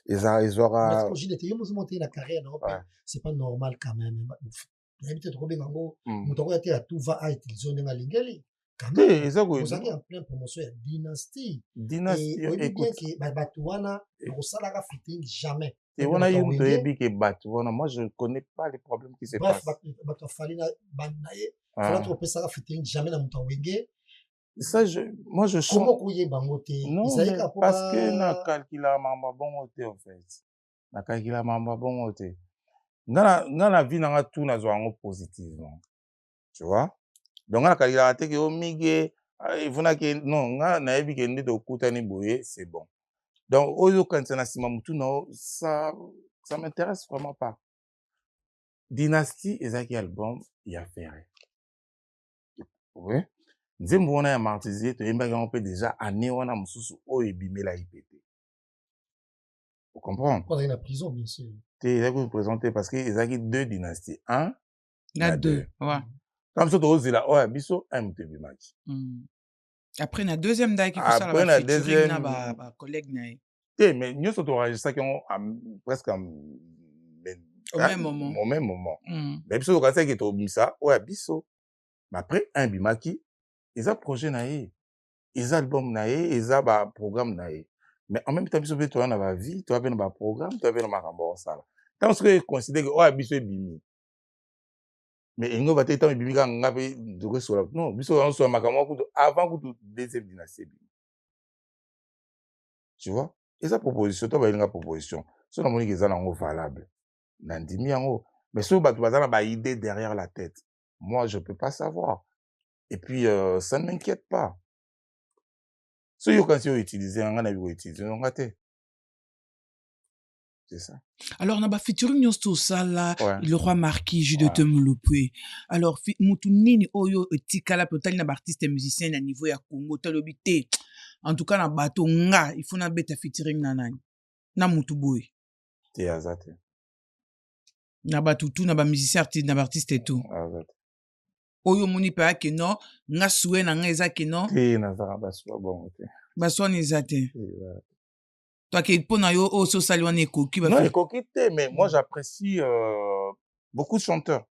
Ils aura. La carrière non. C'est pas normal quand même. D'habitude trop bien ngo. Mutoko ya te à tout va être zone nga lingeli. Vous avez en pleine promotion de Dynastie. Et bien que Batouana, on s'en a fitting jamais. Et on a eu une baby qui est Batouana. Moi, je ne connais pas les problèmes qui se passent. Bref, Batouana, Banaye, voilà, tu peux ça fitting jamais dans mon wenge. Ça, moi, je sens. Comment couiller bangote? Non, parce que na calcula mamba bongote en fait. Na calcula mamba bongote. Ngana vie na tout na zo positivement. Tu vois? Donc on a calculé que omige il faut que non na yebi que ndo kutani boye c'est bon. Donc oyo quand na sima mutu no ça m'intéresse vraiment pas. Dynastie ezaki album ya ferré. Oui. Nzembo wana ya martyrisé to yemba on peut déjà année wana mususu oyo ebimela ipete. Vous comprenez? On est en prison bien sûr. Tu es vous présenter parce que ezaki 2 dynasties. 1 la 2. Ouais. Comme ça, tu as là, ouais, biso, un MTV match. Après, la deuxième date qui fait ça, la deuxième collègue naï. Mais nous sommes enregistrés presque au même moment. Au même moment. Mais biso quand c'est que to bimisa, ouais biso. Mais après un bimaki, ils a projet naï, ils a album naï, ils a ba programme naï. Mais en même temps biso veut toi na ba vie, toi veut na ba programme, toi veut na makambo ça. Tant que considère que ouais biso bimi. Mais il va être bimi quand ngabe de sur non, biso on soit makambo avant que deuxième dynastie. Tu vois? Et sa proposition, toi, une proposition. C'est la monique qui est valable. Mais si vous avez une idée derrière la tête, moi, je ne peux pas savoir. Et puis, ça ne m'inquiète pas. Si vous avez utilisé, on a utilisé, on a été. C'est ça. Alors, on a featuring tout ça là, le roi marquis, Jules de Temeloupé. Alors, Moutounini, Oyo, Tikala, peut-être un artiste et musicien à niveau ya Congo, Telobité. En tout cas, na bateau nga, il faut na beta featuring nanani. Na Moutouboui. C'est azate. Na bateau tout, na ba musicien artiste, na ba artiste et tout. Azate. Oyo moni pa ke non, nga soué na nga eza ke non. Na zara baswa bon. Baswa ni zate. Toi qui pour na yo so salwane ekoki ba. Non, ekoki te, mais moi j'apprécie beaucoup de chanteurs.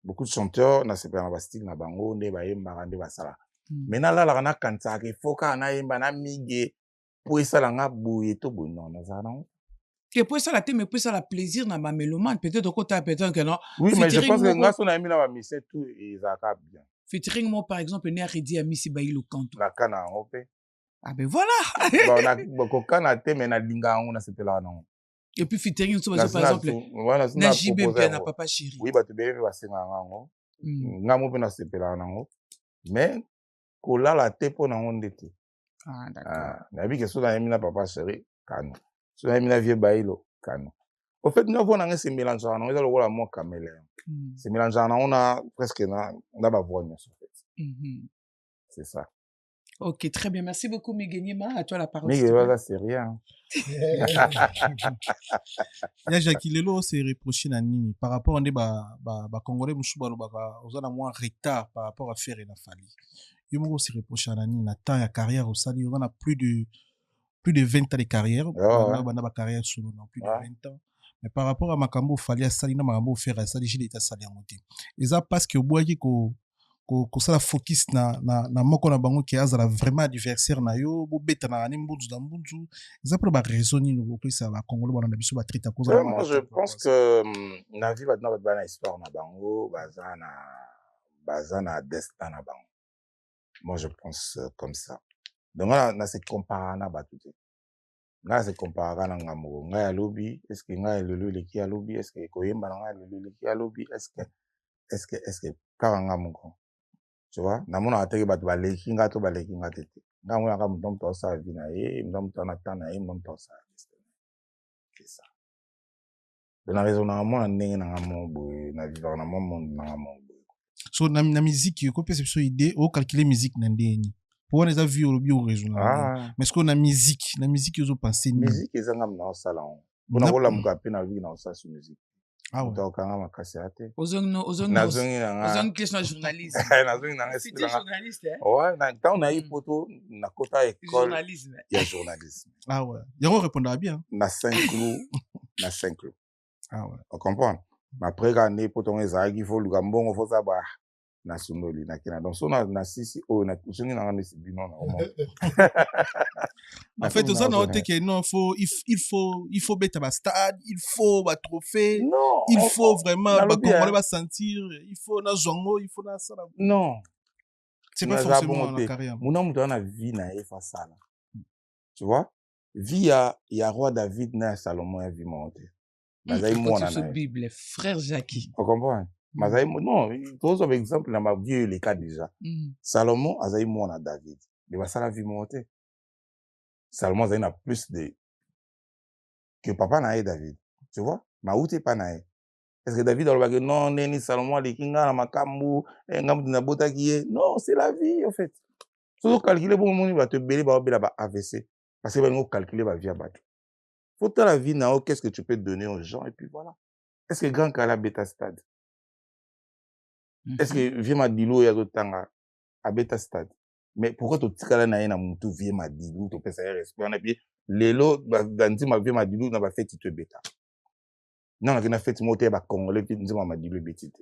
Beaucoup de chanteurs na sepela na style na bango nde ba yemba nde ba sala. Mais na la na kanta ke foka na yemba na mige pour sala nga boye to bonon na zara. Que pour ça la thème, mais pour ça la plaisir na ba mélomane peut-être au côté peut-être que non. Oui, mais je pense que nga so na mi na ba mise tout et ça ka bien. Featuring moi par exemple né Redi Amisi Bailo Kanto. La kana opé. Ah ben voilà. Bon na boko kana te mais na linga on na sepela na. Et puis featuring par exemple na JB bien na papa chéri. Oui, ba te bébé ba senga ngo. Nga mo pe na sepela na ngo. Mais kola la te po na ngo ndete. Ah d'accord. Na bi que so na mi na papa chéri kano. So na mi na vieux bailo kano. Au fait nous avons un mélange on est le rôle moi caméléon. C'est mélange on a presque na ba voix en fait. C'est ça. Ok, très bien. Merci beaucoup, Megueniema. À toi la parole. Mais voilà, c'est rien. Il y a Jackie Lelo, c'est reproché à Nini. Par rapport à Congolais, on a moins retard par rapport à faire et la Fali. Il y a aussi reproché à Nini. Tant la carrière au Sali, on a plus de 20 ans de carrière. On a carrière solo, plus de 20 ans. Mais par rapport à Makambo, Fali à Sali, Makambo faire à Sali, j'ai l'état Sali à monter. Et ça parce que au bois ko sala focus na moko na bango ki azala vraiment adversaire na yo bo beta na nimbuzu da mbunzu za pour ba raison ni no ko ça ba Congolais ba na biso ba traiter cause moi je pense que na vie ba na histoire na bango bazana destin na bango. Moi je pense comme ça. Donc na se comparer na ba tout. Na se comparer na ngamo nga ya lobby est-ce que nga lelo le ki ya lobby est-ce que ko yemba nga lelo le ki ya lobby est-ce que karanga moko. Tu vois, na mona ateki batu baleki nga to baleki nga tete. Nga mona ka mutombo to sa vie na ye, mutombo to na tana ye, mutombo to sa. C'est ça. De la raison na mona ndenge na ngamo boy na vivre na monde na ngamo boy. So na musique ko pesa biso idée o calculer musique na ndeni. Pour on les a vu au bio raison. Mais ce qu'on a musique ils ont pensé musique ezanga na salon. Bona ko la mukape na vie na sa su musique. Ah ouais. Donc quand on cassé à terre. Ozong question journaliste. C'était journaliste hein. Ouais, quand on a eu photo na kota école. Journalisme. Il y a journalisme. Ah ouais. Yaro répondra bien. Na 5 clous. Ah ouais. On comprend. Après quand on est poton ezaki faut le gambon faut ça ba na sundoli na kina. Donc so na sisi o na kusuni na ngani bino na omo. En fait, ça n'a que non, il faut mettre un stade, il faut un trophée, non, il faut vraiment on va sentir, il faut na zongo, il faut na ça. Non, c'est pas forcément la carrière. Mon homme dans la vie na efa ça. Tu vois, vie il y a roi David na Salomon a vie monter. Mazai moi na Bible, frère Jackie. On comprend? Mazai non, tous par exemple dans ma vie les cas déjà. Salomon azai moi na David. Il va ça la vie monter. Salomon a plus de que papa n'a David. Tu vois? Ma où t'es pas naé. Est-ce que David a le non, ni Salomon les kinga na makambu, ngam na bota qui non, c'est la vie en fait. Faut calculer pour mon va te belé ba AVC parce que va nous calculer va via bateau. Faut ta la vie na qu'est-ce que tu peux donner aux gens et puis voilà. Est-ce que grand kala beta stade? Est-ce que vient ma dilo ya tanga à beta stade? mais pourquoi tu tikala na ye na mutu vie madilu to pesa respect on a puis lelo gandi ma vie madilu na ba fête tu beta non na fête moté ba congolais puis nzima madilu betite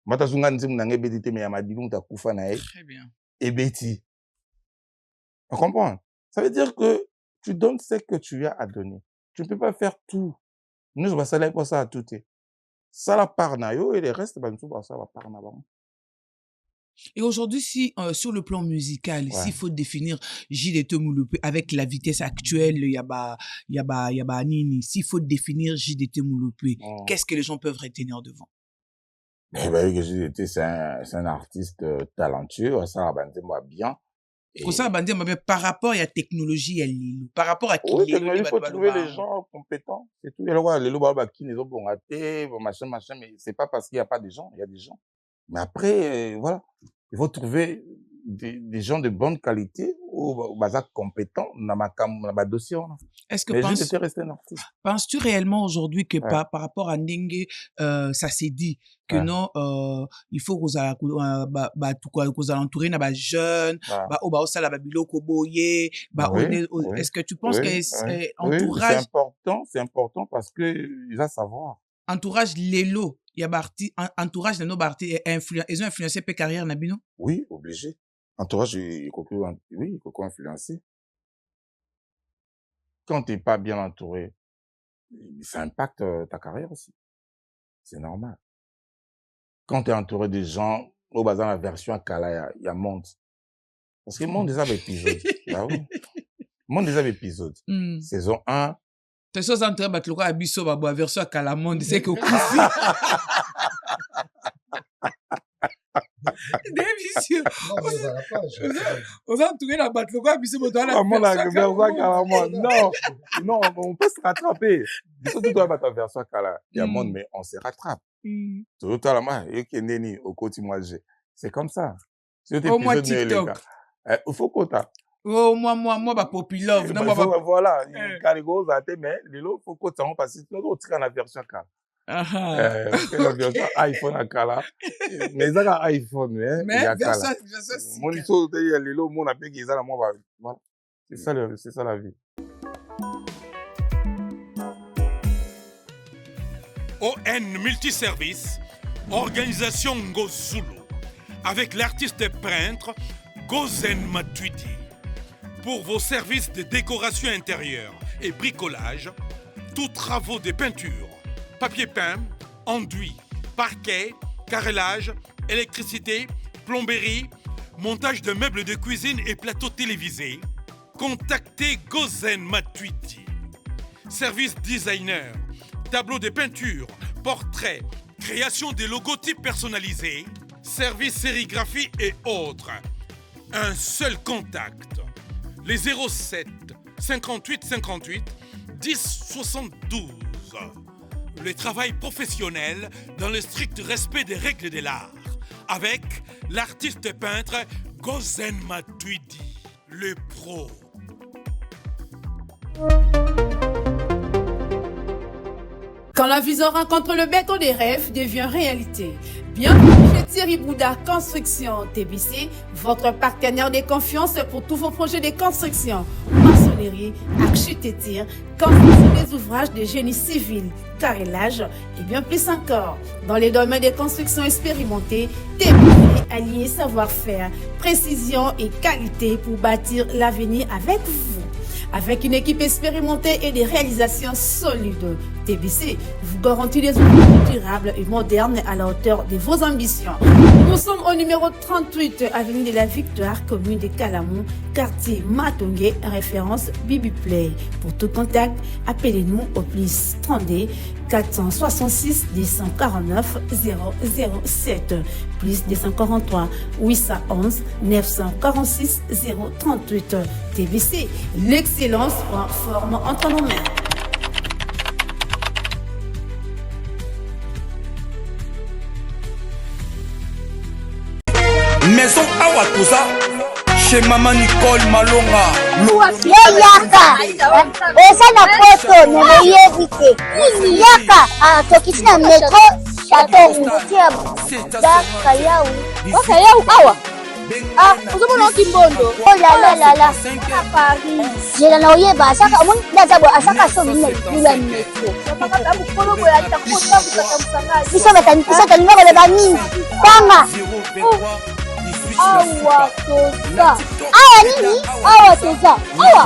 mata zunga nzimu na nge betite mais ya madilu ta kufa na ye très bien et beti on comprend ça veut dire que tu donnes ce que tu as à donner tu ne peux pas faire tout nous on va ça là pour ça à tout ça la part na yo et le reste ba nous ça va part na ba. Et aujourd'hui, si sur le plan musical, s'il faut définir JDT Mouloupé avec la vitesse actuelle, yaba nini, s'il faut définir JDT Mouloupé, qu'est-ce que les gens peuvent retenir devant? Eh ben, JDT, c'est un artiste talentueux, ça va bien. Pour ça, par rapport à la technologie, par rapport à qui il faut trouver les gens compétents. C'est tout. Les gens qui les ont bon raté, machin, mais c'est pas parce qu'il n'y a pas de gens, il y a des gens. Mais après, voilà, il faut trouver des gens de bonne qualité ou compétents dans ma dossier. Est-ce que penses-tu réellement aujourd'hui que par rapport à Ndenge, ça s'est dit que non, il faut qu'on entourer les jeunes, est-ce que tu penses que entourage c'est important parce que il va savoir. Entourage Lelo, il y a entourage de nos partis ils ont influencé pe carrière Nabino? Oui, obligé. Entourage, il faut influencer. Quand tu n'es pas bien entouré, ça impacte ta carrière aussi. C'est normal. Quand tu es entouré des gens, au bas dans la version à Kala, il y a monde. Parce que le monde des épisodes. Monde des épisodes. Saison 1. Tu es en train de battre Abisso, la version à Kala monde, c'est que délicieux. On a entouré la batte, non, on peut se rattraper. Surtout toi, ta version Kala, il y a monde, mais on se rattrape. C'est comme ça. Au moins TikTok. Il faut qu'on t'a. Oh, moi, bah, populaire. Voilà, Carigo, mais il faut qu'on t'a parce que nous, on la version Kala. iPhone à Kala. Mais ça a iPhone, mais version mon histoire de Lilo, mon appel qui est là, moi, voilà. C'est ça la vie. ON Multiservice, organisation Ngozulu, avec l'artiste peintre Gozen Matuidi. Pour vos services de décoration intérieure et bricolage, tous travaux de peinture, papier peint, enduit, parquet, carrelage, électricité, plomberie, montage de meubles de cuisine et plateaux télévisés, contactez Gozen Matuidi. Service designer, tableau de peinture, portrait, création de logotypes personnalisés, service sérigraphie et autres. Un seul contact. Les 07 58 58 10 72. Le travail professionnel dans le strict respect des règles de l'art. Avec l'artiste peintre Gozen Matuidi, le pro. Quand la vision rencontre le béton des rêves devient réalité. Bienvenue chez Thierry Bouddha Construction TBC, votre partenaire de confiance pour tous vos projets de construction, maçonnerie, architecture, construction des ouvrages de génie civil, carrelage et bien plus encore. Dans les domaines de construction expérimentés, TBC allié savoir-faire, précision et qualité pour bâtir l'avenir avec vous. Avec une équipe expérimentée et des réalisations solides, TBC vous garantit des outils durables et modernes à la hauteur de vos ambitions. Nous sommes au numéro 38, avenue de la Victoire, commune de Calamon, quartier Matongé, référence Bibi Play. Pour tout contact, appelez-nous au plus 32 466 249 007, plus 243 811 946 038. TBC, l'excellence prend forme entre nos mains. Maison Awatusa, chez Maman Nicole Malonga. Yaka, esa na poto nemeyevite. Yaka, tokisi na metro, chateau, mutia, da kayau. Kayau awa. Ah, vous avez un kimbondo. Oh là là là là. À Paris. J'ai la noyé, bah, ça, on a d'abord, à chaque fois, on a eu la métro. Ils sont à numéro de Bani. Tanga. Awa toza. Awa nini? Awa toza. Awa.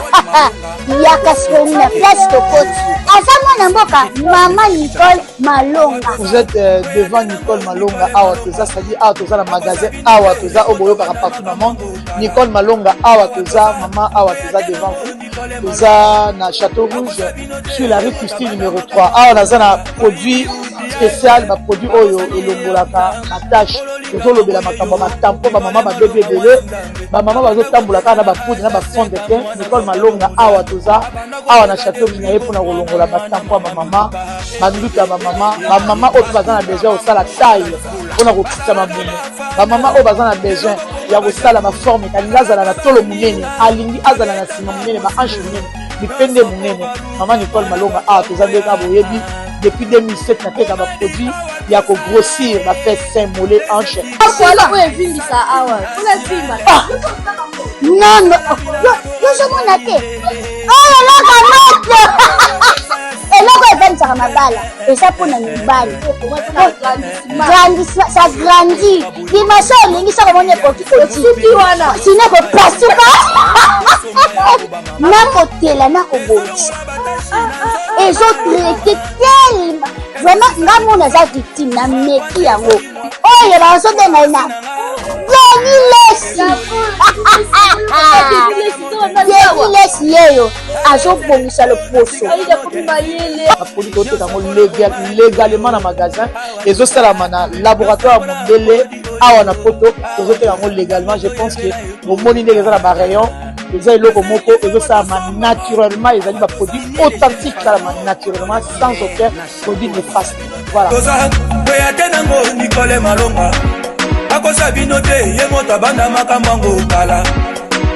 Yaka soni na place Tokoti. Asa mwana mboka, Maman Nicole Malonga. Vous êtes devant Nicole Malonga, Awa toza, c'est-à-dire Awa toza le magasin, Awa toza, au boyo partout dans le monde. Nicole Malonga, Awa toza, maman Awa toza devant vous. Toza na Château Rouge, sur la rue Custine numéro 3. Awa naza na produit spécial, ma produit oyo, elongolaka, ma tâche. Tozolobela makambo matampo ba mama ba bébé belé ba mama bazotambola kana ba poudre na ba fond de teint Nicole Malonga awa toza awa na château minaye pour na kolongola matampo ba mama banduta ba mama oyo bazana besoin osala taille pour na kokita mamumu ba mama oyo bazana besoin ya kosala ma forme kalinga azala na tolo munene alingi azala na sima munene ba hanche munene bipende munene mama Nicole Malonga awa toza ndeka boyebi depuis 2007 na teka ba produit ya ko grossir ba fait sein mollet hanche voilà où est vindi ça awa on a vu non yo je m'en atte oh là là eloko evanisaka mabala eza mpona mibali ça grandit dimasio olingi soko moni ekokikoti wana sino ekopasuka nakotela nakobongisa ezotraite telema vraiment nga mona aza victime na meki yango oyo bazobenga na lesi yeyo azobongisa loposo baproduit toteka yango légalement na magasin ezosalama na laboratoire mondele awa na poto tozoteka yango légalement je pense que bomoni ndenge eza na barayon eza eloko moko ezosalama naturellement ezali baproduit authentique salama naturellement sans aucun produit néfaste voilà oya te nango Nicole Malonga akosa bino te ye moto abanda makambo yango kala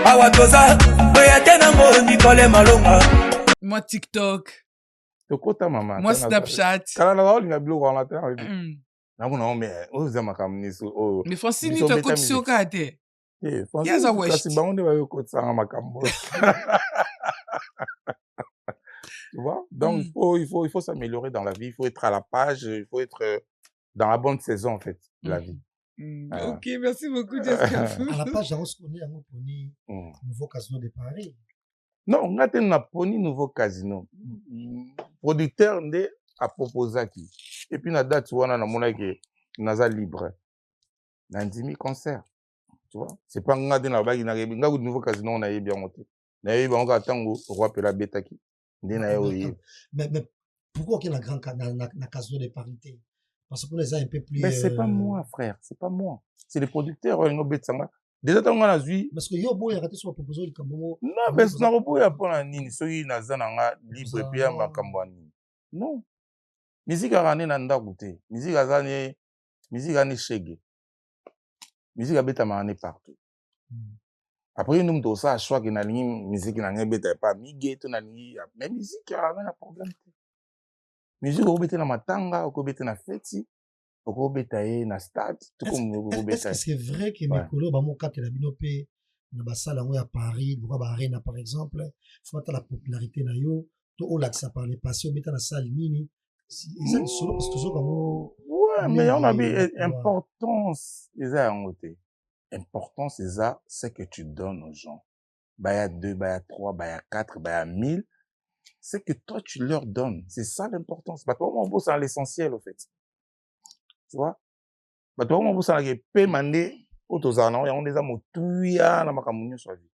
awa toza oya te nango Nicole Malonga moi TikTok tokota mama moi Snapchat kala na baolinga biloko wana te namona mais oza makambo niso oyo mais Francine tokotisi oka te kasi bango nde bayokotisanga makambo tu vois donc il faut s'améliorer dans la vie il faut être à la page il faut être dans la bonne saison en fait de la vie ok merci beaucoup Jessica à la page on se connaît à poni nouveau casino de Paris non nga te na poni nouveau casino producteur nde aproposaki et puis na date wana namonaki naza libre na ndimi concert tu vois c'est pas nga te na baki na yebi nga nouveau casino na yebi yango te na yebi bango ka tango roi pela betaki nde na yebi mais pourquoi qu'il y a na casino de Paris parce que les a un peu plus mais c'est pas moi frère c'est pas moi c'est les producteurs ngo betsanga déjà tango na zui parce que yo boya kati so proposer likambo non mais na boya pona nini soki naza nga libre et puis ya makambo nini non musique arane na ndaku te musique azani musique ani shege musique abeta maane partout après nous to ça choix que na lingi musique na ngebeta pas mige to na lingi mais musique arane na problème te musique obeta na matanga okobeta na feti okobeta ye na stade tout comme okobeta est-ce que c'est vrai que mikolo ba mo katela bino pe na basala ngo ya Paris pourquoi ba arena par exemple faut la popularité na yo to o lakisa par les passions obeta na salle nini ils ont solo parce que toujours comme ouais mais on a vu importance eza yango te importance eza c'est que tu donnes aux gens baya 2 baya 3 baya 4 baya 1000 c'est que toi tu leur donnes c'est ça l'importance bah toi on bosse dans l'essentiel au fait tu vois bah toi on bosse dans la paix mandé otozana on des amotuya na makamunyo sur vie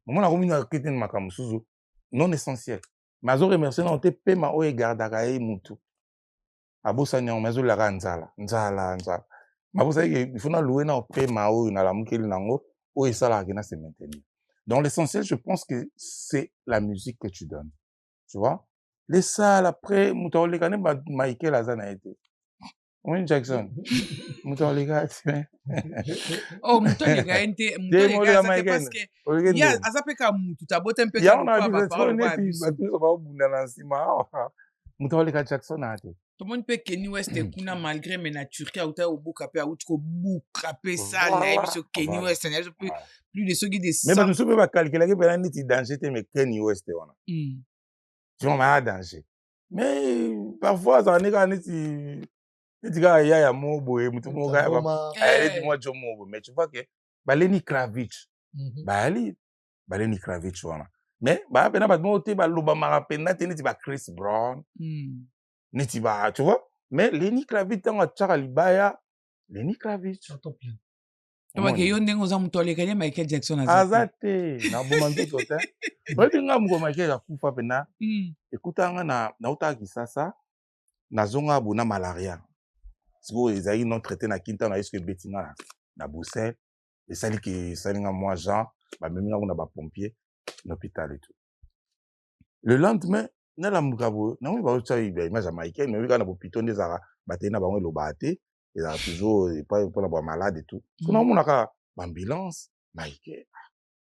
moment na komina kete na makamusuzu non essentiel mazo remercier na te paix ma o egardaka e mutu abosa nyango mazo la nzala mabosa il faut na louer na paix ma o na la mukeli nango o esala kena se maintenir donc l'essentiel je pense que c'est la musique que tu donnes tu vois les salles après mutaole kane ba Michael azana été Wayne Jackson mutaole ka oh mutaole ka ente mutaole ka parce que ya azapeka mutu tabota mpeka ya on a dit c'est pas bunda na sima mutaole ka Jackson ate Tout le monde peut Kenny West et Kuna malgré mes natures qui a été au bout capé à outro bout capé ça naïf sur Kenny West je peux plus de ceux qui descendent mais nous sommes pas calculer que pendant niti danger mais Kenny West on a tu vois mal danger mais parfois ça n'est pas niti gars il y a mon boy mutu mo gars elle moi jomo mais tu vois que Lenny Kravitz Lenny Kravitz wana mais ba pena ba moté ba loba marapena niti ba Chris Brown niti ba tu vois mais Lenny Kravitz tanga tchaka libaya Lenny Kravitz parce que yo ndengo za mutole kanye Michael Jackson azate na bomandi tota wadi ngamgo Michael akufa pena ekutanga na utaki sasa nazonga buna malaria siko ezali non traité na kinta na eske betinga na Bruxelles et sali ki salinga moi Jean ba meminga na ba pompier l'hôpital et tout le lendemain na la mugabo na ba utsa image ya Michael mais kana bopito ndezara batena bango lobate ils ont toujours pas la malade et tout kuna monaka ambulance Michael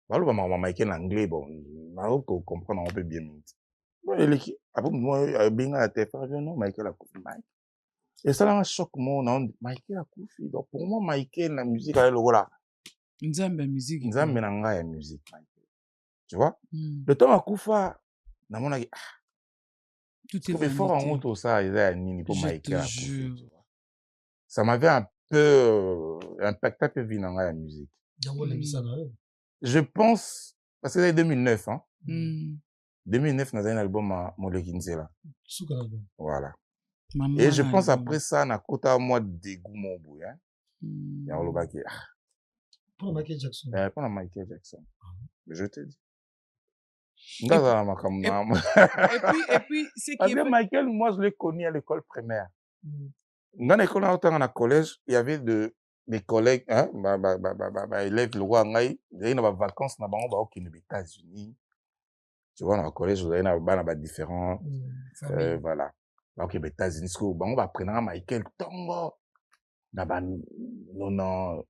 voilà ba Michael anglais bon na ko comprendre un peu bien bon eleki après moi binga la tête non Michael a couché Mike et ça un choc mon Michael a couché donc pour moi Michael la musique elle voilà nzambe musique nzambe na nga ya musique Michael tu vois le temps a kufa na mona tout est fort en auto ça il a nini pour Michael a couché ça m'avait un peu impacté un peu vinanga la musique. Je pense parce que c'est 2009 hein. 2009 dans un album à Molekinzela. Voilà. Et je pense après ça na kota moi dégoût mon bout hein. Ya olobaki. Pour Michael Jackson. Pour Michael Jackson. Je te dis. Et puis c'est qui Michael moi je l'ai connu à l'école primaire. Dans l'école en collège, il y avait des collègues, hein, élèves, le roi Ngaï, ils avaient des vacances, ils avaient aux États-Unis. Tu vois, dans le collège, ils avaient des différents, voilà. Donc, aux États-Unis, on va prendre Michael Tongo, na ba 90,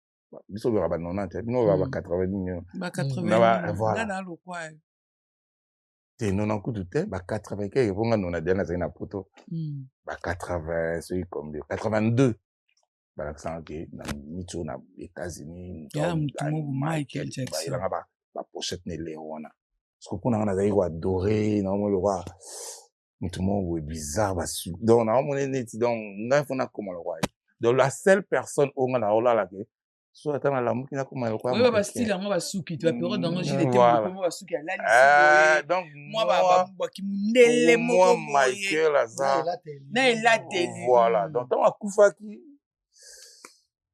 biso ba 90, nous va 80. Ba 80. Voilà. C'est 90 coups de tête, 80, et on a déjà na photo. 80, c'est comme 82. Par exemple, dans les États-Unis, Michael Jackson. Il y a la pochette de Léona. Parce qu'on a des adoré, non, le roi. Tout le monde est bizarre, donc, on a comment le roi. Donc, la seule personne où on a là, soit attends la mouki na comment le roi. Oui, bah style moi ba souki tu vas période dans j'ai été moi ba souki là donc moi ba qui munele moi Michael Azar na il a télé voilà donc dans akufa qui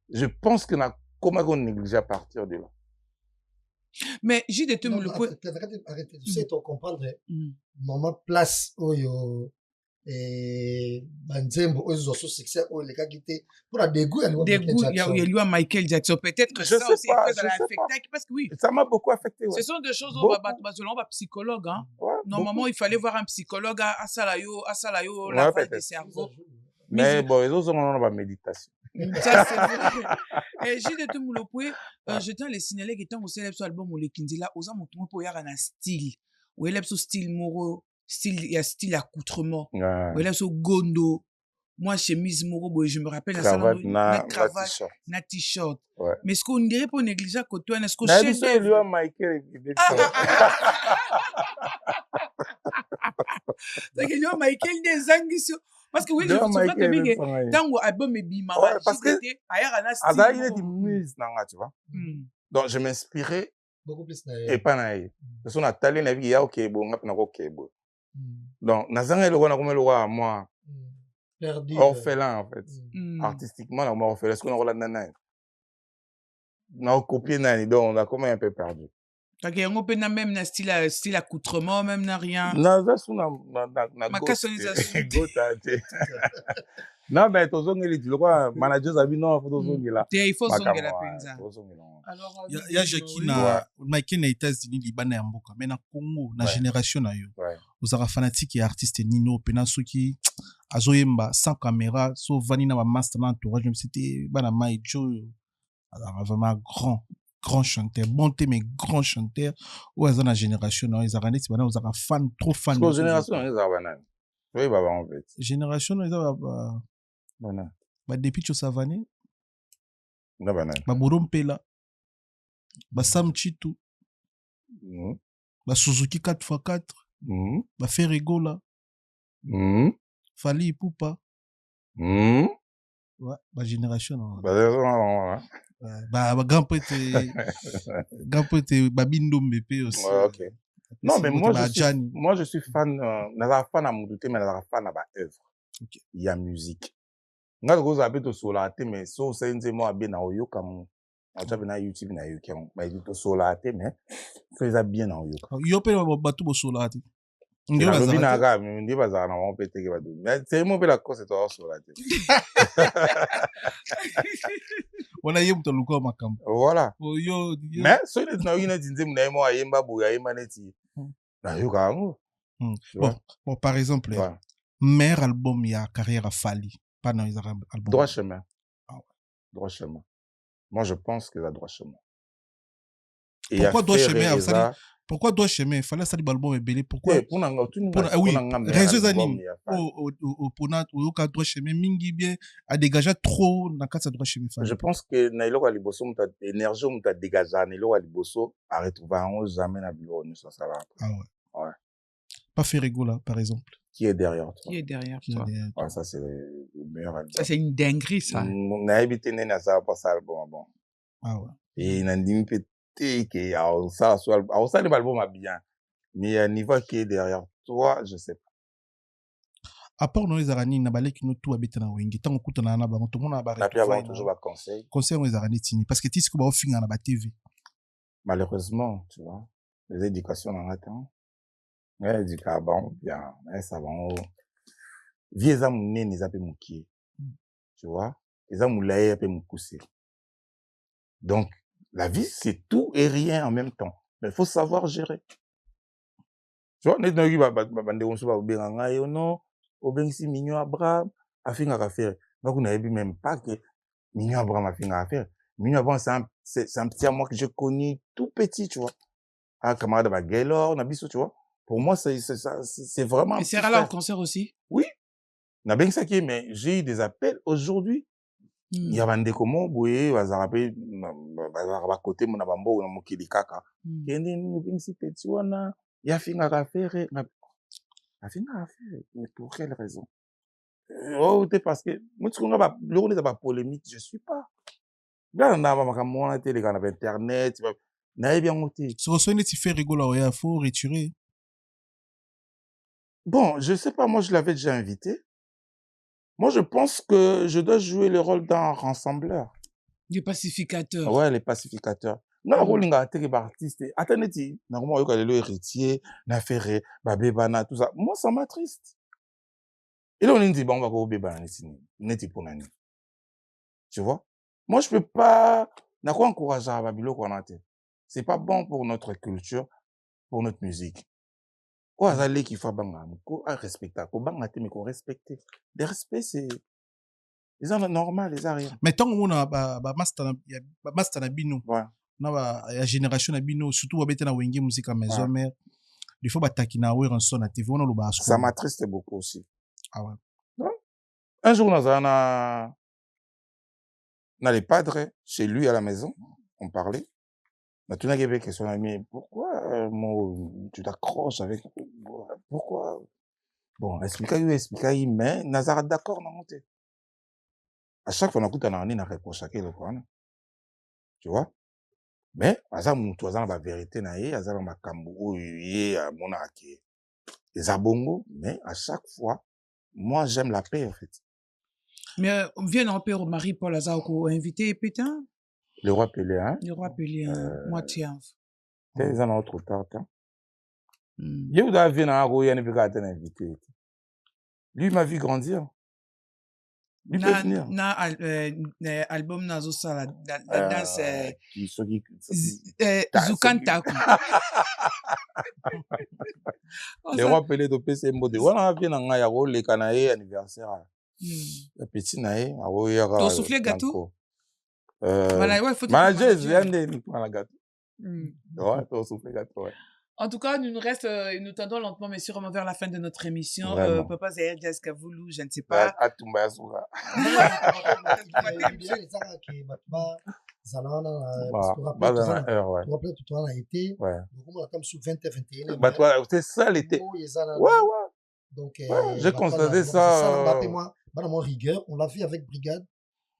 je pense que na comment on néglige à partir de là mais j'ai des tout le coup arrêtez tu sais tu comprendre maman place oyo et banzembo ozo so succès o les gars qui étaient pour la dégoût il y a lui Michael Jackson peut-être que ça aussi ça l'a affecté parce que oui ça m'a beaucoup affecté ce sont des choses on va psychologue hein normalement il fallait voir un psychologue à Salayo la phase du cerveau mais bon les autres on va méditation ça c'est vrai et j'ai de tout le coup je tiens les signaler que tant au célèbre album ou les Kinzila aux hommes tout pour y avoir un style ou élève ce style moro style il y a style accoutrement voilà ce gondo moi chemise moro je me rappelle na cravate na t-shirt mais ce qu'on dirait pour négliger que toi est-ce que chez lui Michael c'est que lui Michael des anguilles parce que oui je me souviens que tango album bima parce que ailleurs na style il y a des muses nanga tu vois donc je m'inspirais beaucoup plus et pas naïe parce qu'on a talé na vie ya OK bon ngap na OK bon donc nazanga le roi na comme le roi moi perdu orphelin en fait artistiquement la mort orphelin est-ce qu'on a la nana na copier nani donc on a comme un peu perdu donc il y a un peu même na style accoutrement même na rien na ça na non mais tozongeli le roi manager abi non faut tozongela il faut zongela penza alors il y a Jacquina Michael na États-Unis libana ya mboka mais na Congo na génération na yo ozaka fanatique et artiste Nino pena soki azoyemba sans caméra so vanina ba master na entourage même c'était bana mai Joe alors vraiment grand chanteur bon mais grand chanteur ou dans la génération na ils arrêtent bana ozaka fan trop fan de génération ils arrêtent Oui, baba, en fait. Génération, depuis tu savane. Borom Pela. Sam Chitu. Suzuki 4x4. Ferregola. Fali Ipupa. Ouais, génération. Grand poète Babindo Mbépé aussi. Ouais, ok. Non, mais moi je suis fan, n'a fan à Moudouté, mais n'a fan à ma œuvre. Il y a musique. Nga ko za beto solate, mais so senze mo bien na oyoka mo. Acha na YouTube na yoka mo. Ba dit solate, mais fais bien na oyoka. Yo pe batu bo solate. Ndio bazana ga, ndio bazana na mo pete ke badu. Mais c'est mo pe la cause to solate. Wala yem to luko makambo. Voilà. Mais so ile na yina dinze mu na mo ayemba bo ayemba neti. Na yoka ngo. Bon, par exemple, meilleur album il y a carrière à Fali. Pas dans les albums. Droit chemin. Ah ouais. Droit chemin. Moi, je pense que c'est droit chemin. Et pourquoi droit chemin? Pourquoi droit chemin? Il fallait ça du album est belé. Pourquoi? Oui. Réseaux animes. Pour notre droit chemin, mingi bien a dégagé trop dans quatre droit chemin. Je pense que Nailo Aliboso, l'énergie on t'a dégagé. Nailo Aliboso a retrouvé un jamais na bureau ne ça va. Ah ouais. Ouais. Pas Ferregola, par exemple. Qui est derrière toi? Qui est derrière toi? Ouais, ça, c'est le meilleur album. Ça, c'est une dinguerie, ça. On a habité dans ça, pas ça, album. Bon. Ah ouais. Et il a dit, peut-être que ça, l'album bien. Mais il y a un niveau qui est derrière toi, je sais pas. À part nous, les Arani, n'a balé qui nous tout habite dans Wengi. Tant qu'on a un tout le monde a barré. La pierre, toujours un conseil. Conseil, les Arani, parce que tu sais que va finir dans la TV. Malheureusement, tu vois, les éducations en attendent. Ouais, du carbone, bien, ça va en haut. Vieux amounés, les appels moukier. Tu vois? Les amoulés, appels moukoussé. Donc, la vie, c'est tout et rien en même temps. Mais il faut savoir gérer. Tu vois, net n'ogi bande on se va au benganga et non, au bengsi mignon Abraham, a fait un affaire. Donc, on n'avait même pas que mignon Abraham a fait une affaire. Mignon Abraham, c'est un petit amour que je connais tout petit, tu vois. Un camarade de ma Gaylor, on a biso, tu vois. Pour moi, c'est vraiment... Et c'est là au concert aussi? Oui. N'a bien ça qui est, mais j'ai eu des appels aujourd'hui. Il y a des comment, boué, bazarapé, bazaraba côté, mon abambo, mon kili kaka. Il y a des si petit, il y a fait un affaire, mais pour quelle raison? Oh, parce que, moi, tu connais pas, le on est pas polémique, je suis pas. Là, on a ma télé, on a internet, n'a bien monté. Ce que tu fais rigoler, il faut retirer. Bon, je sais pas, moi je l'avais déjà invité. Moi je pense que je dois jouer le rôle d'un rassembleur. Les pacificateurs. Ouais, les pacificateurs. Non, rôle d'un artiste. Attendez, normalement, il y a le héritier, l'affaire, babébana, tout ça. Moi, ça m'attriste. Et là, on dit, bon, on va go bébana, n'est-ce pas nani. Tu vois? Moi, je peux pas, n'a quoi encourager à Babilo qu'on a été. C'est pas bon pour notre culture, pour notre musique. Quoi, azalé qui fait banga, ko respecta, ko banga te mais ko respecter. Le respect c'est les gens normal, les rien. Mais tant qu'on a master na bino. Ouais. Na la génération na bino surtout abeta na wengi musique à maison mère. Il faut bataki na we ranson na TV on a le bas. Ça m'attriste beaucoup aussi. Ah ouais. Non? Un jour na les padres chez lui à la maison, on parlait. Mais tu n'as qu'à question, mais pourquoi tu t'accroches avec... Pourquoi? Bon, explique-lui, mais Nazara d'accord, non, à chaque fois, on a écouté un réponse à quel point. Tu vois? Mais, à ça, tu as la vérité, à ça, ma kambo, à mon aké. Les abongos, mais à chaque fois, moi, j'aime la paix, en fait. Mais, vient en paix au Marie-Paul Azako, invité, putain? Le roi Pelé, hein? Le roi Pelé, moitié. C'est un autre tard, hein? Il y a eu un aro, il y a un invité. Lui, m'a vu grandir. Lui peut venir. Album Nazo Sala, la danse. Zukantaku. Le roi Pelé de PC Mbode. Voilà, vient en Ayaro, les Canaïs, anniversaire. Le petit naïe, aro, il y a. T'as soufflé gâteau? Manager, il y a un gâteau. Ouais, t'as soufflé gâteau, ouais. En tout cas, nous tendons lentement mais sûrement vers la fin de notre émission. Papa Zahir Jazz Kavoulou, je ne sais pas. C'est ça l'été. Donc, j'ai constaté ça. Moi, rigueur, on l'a fait avec Brigade.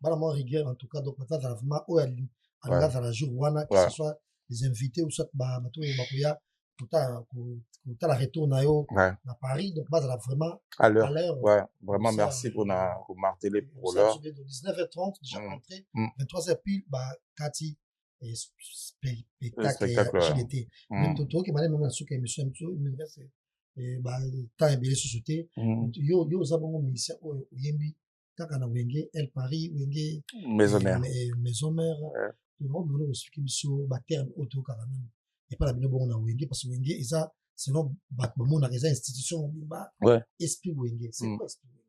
Moi, rigueur, en tout cas, donc maintenant, vraiment, dans la jour, que ce soit les invités ou soit pour la retour à Paris, donc vraiment à l'heure. Ouais, vraiment merci pour marteler pour l'heure. 19h30, déjà rentré, 23h pile, Cathy et spectacle GDT. Même tout qui m'a même un souk émission, il me reste temps et belé société. Yo zabongo musicien au Yembi, Takana Wenge, El Paris, Wenge, Maison Mère. Le monde nous explique sur terme auto carrément. Et pas la bino bon na Wenge parce que Wenge est ça selon Batman na les institutions esprit Wenge c'est quoi esprit Wenge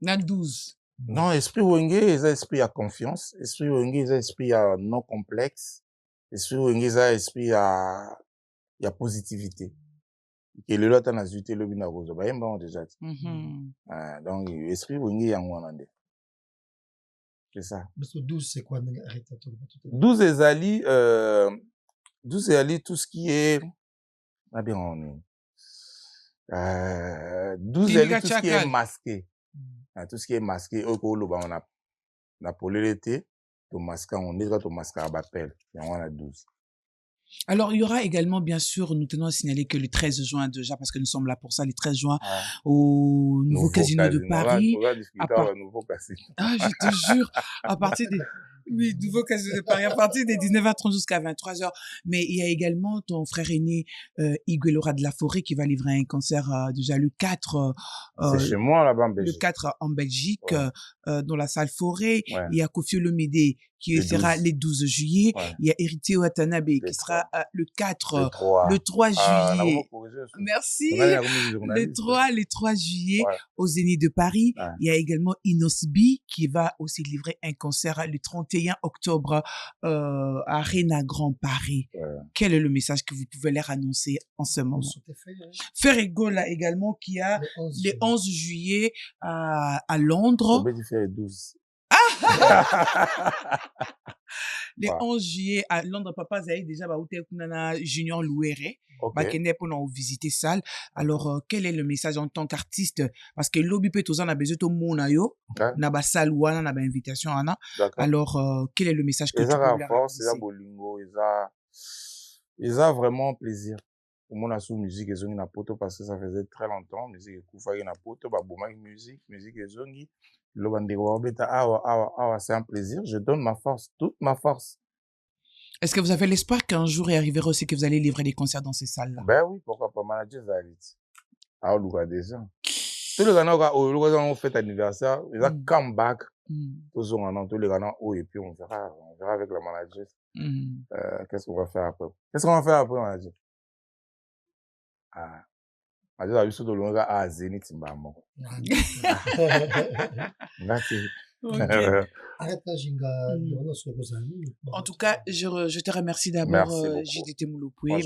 na 12 non esprit Wenge est esprit à confiance, esprit Wenge est esprit à non complexe, esprit Wenge est esprit à positivité et le lot na zuité le bina gozo ba yemba déjà donc esprit Wenge yango na ndé. C'est ça. 12 c'est quoi 12 ezali 12 ezali tout ce qui est 12 ezali tout ce qui est masqué. Tout ce qui est masqué on a polé l'été to masqué on est to masqué à bapel et on a 12. Alors, il y aura également, bien sûr, nous tenons à signaler que le 13 juin déjà, parce que nous sommes là pour ça, le 13 juin, au nouveau casino de Paris. Je te jure, à partir des... Oui, nouveau casino de Paris, à partir des 19h30 jusqu'à 23h. Mais il y a également ton frère aîné, Hugues Laura de la Forêt, qui va livrer un concert déjà le 4. C'est chez moi, là-bas, en Belgique. Le 4 en Belgique, dans la salle Forêt. Il y a Kofi Olomide, qui sera le 12 juillet. Il y a Héritier Watanabe, qui sera le 4, le 3 juillet. Merci. Le 3 juillet au Zénith de Paris. Il y a également Inosbi, qui va aussi livrer un concert le 31 octobre à Arena Grand Paris. Quel est le message que vous pouvez leur annoncer en ce moment? Ferregola également, qui a le 11 juillet à Londres. Le 11 juillet à Londres, Papa Zahir déjà Junior Louere pour nous visiter salle. Alors quel est le message en tant qu'artiste, parce que lobby peut tous en a besoin de monayo na ba salle ou na ba invitation ana. Alors quel est le message que tu peux leur dire? Ils ont vraiment plaisir. Pour moi, la musique est na poto parce que ça faisait très longtemps. Musique est koufari na poto, ba boma musique est zongi. C'est un plaisir. Je donne ma force, toute ma force. Est-ce que vous avez l'espoir qu'un jour il arrivera aussi que vous allez livrer des concerts dans ces salles-là? Ben oui, pourquoi pas manager Zahir. Ah, on loue déjà. Tous les gars ont fait anniversaire, ils ont come back. Tous les gars et puis on verra avec le manager. Qu'est-ce qu'on va faire après, manager? Manager a eu ce de l'onga à Zénith Mbamo. Merci. En tout cas, je te remercie d'abord, JDT Mouloupoué.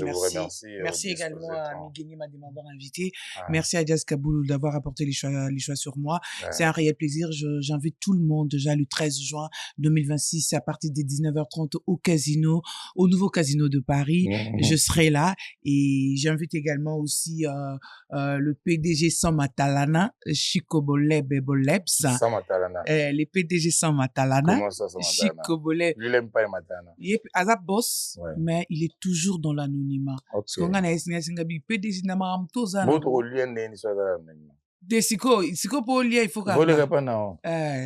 Merci également à Miguel de m'avoir invité. Merci à Jazz Kaboulou d'avoir apporté les choix sur moi. C'est un réel plaisir. J'invite tout le monde déjà le 13 juin 2026 à partir des 19h30 au nouveau casino de Paris. Je serai là et j'invite également aussi le PDG sans Matalana, Chico Boleb Bolebs. Sans Matalana. Les PDG sans Matalana. Comment ça, sans Matalana? Chico Boleb. Lui, il n'aime pas les Matalana. Il est Azap boss, mais il est toujours dans l'anonymat. Parce qu'on a un PDG n'a pas un Votre lien n'est pas dans l'anonymat. De siko pour lien, il faut que. Vous ne pas non.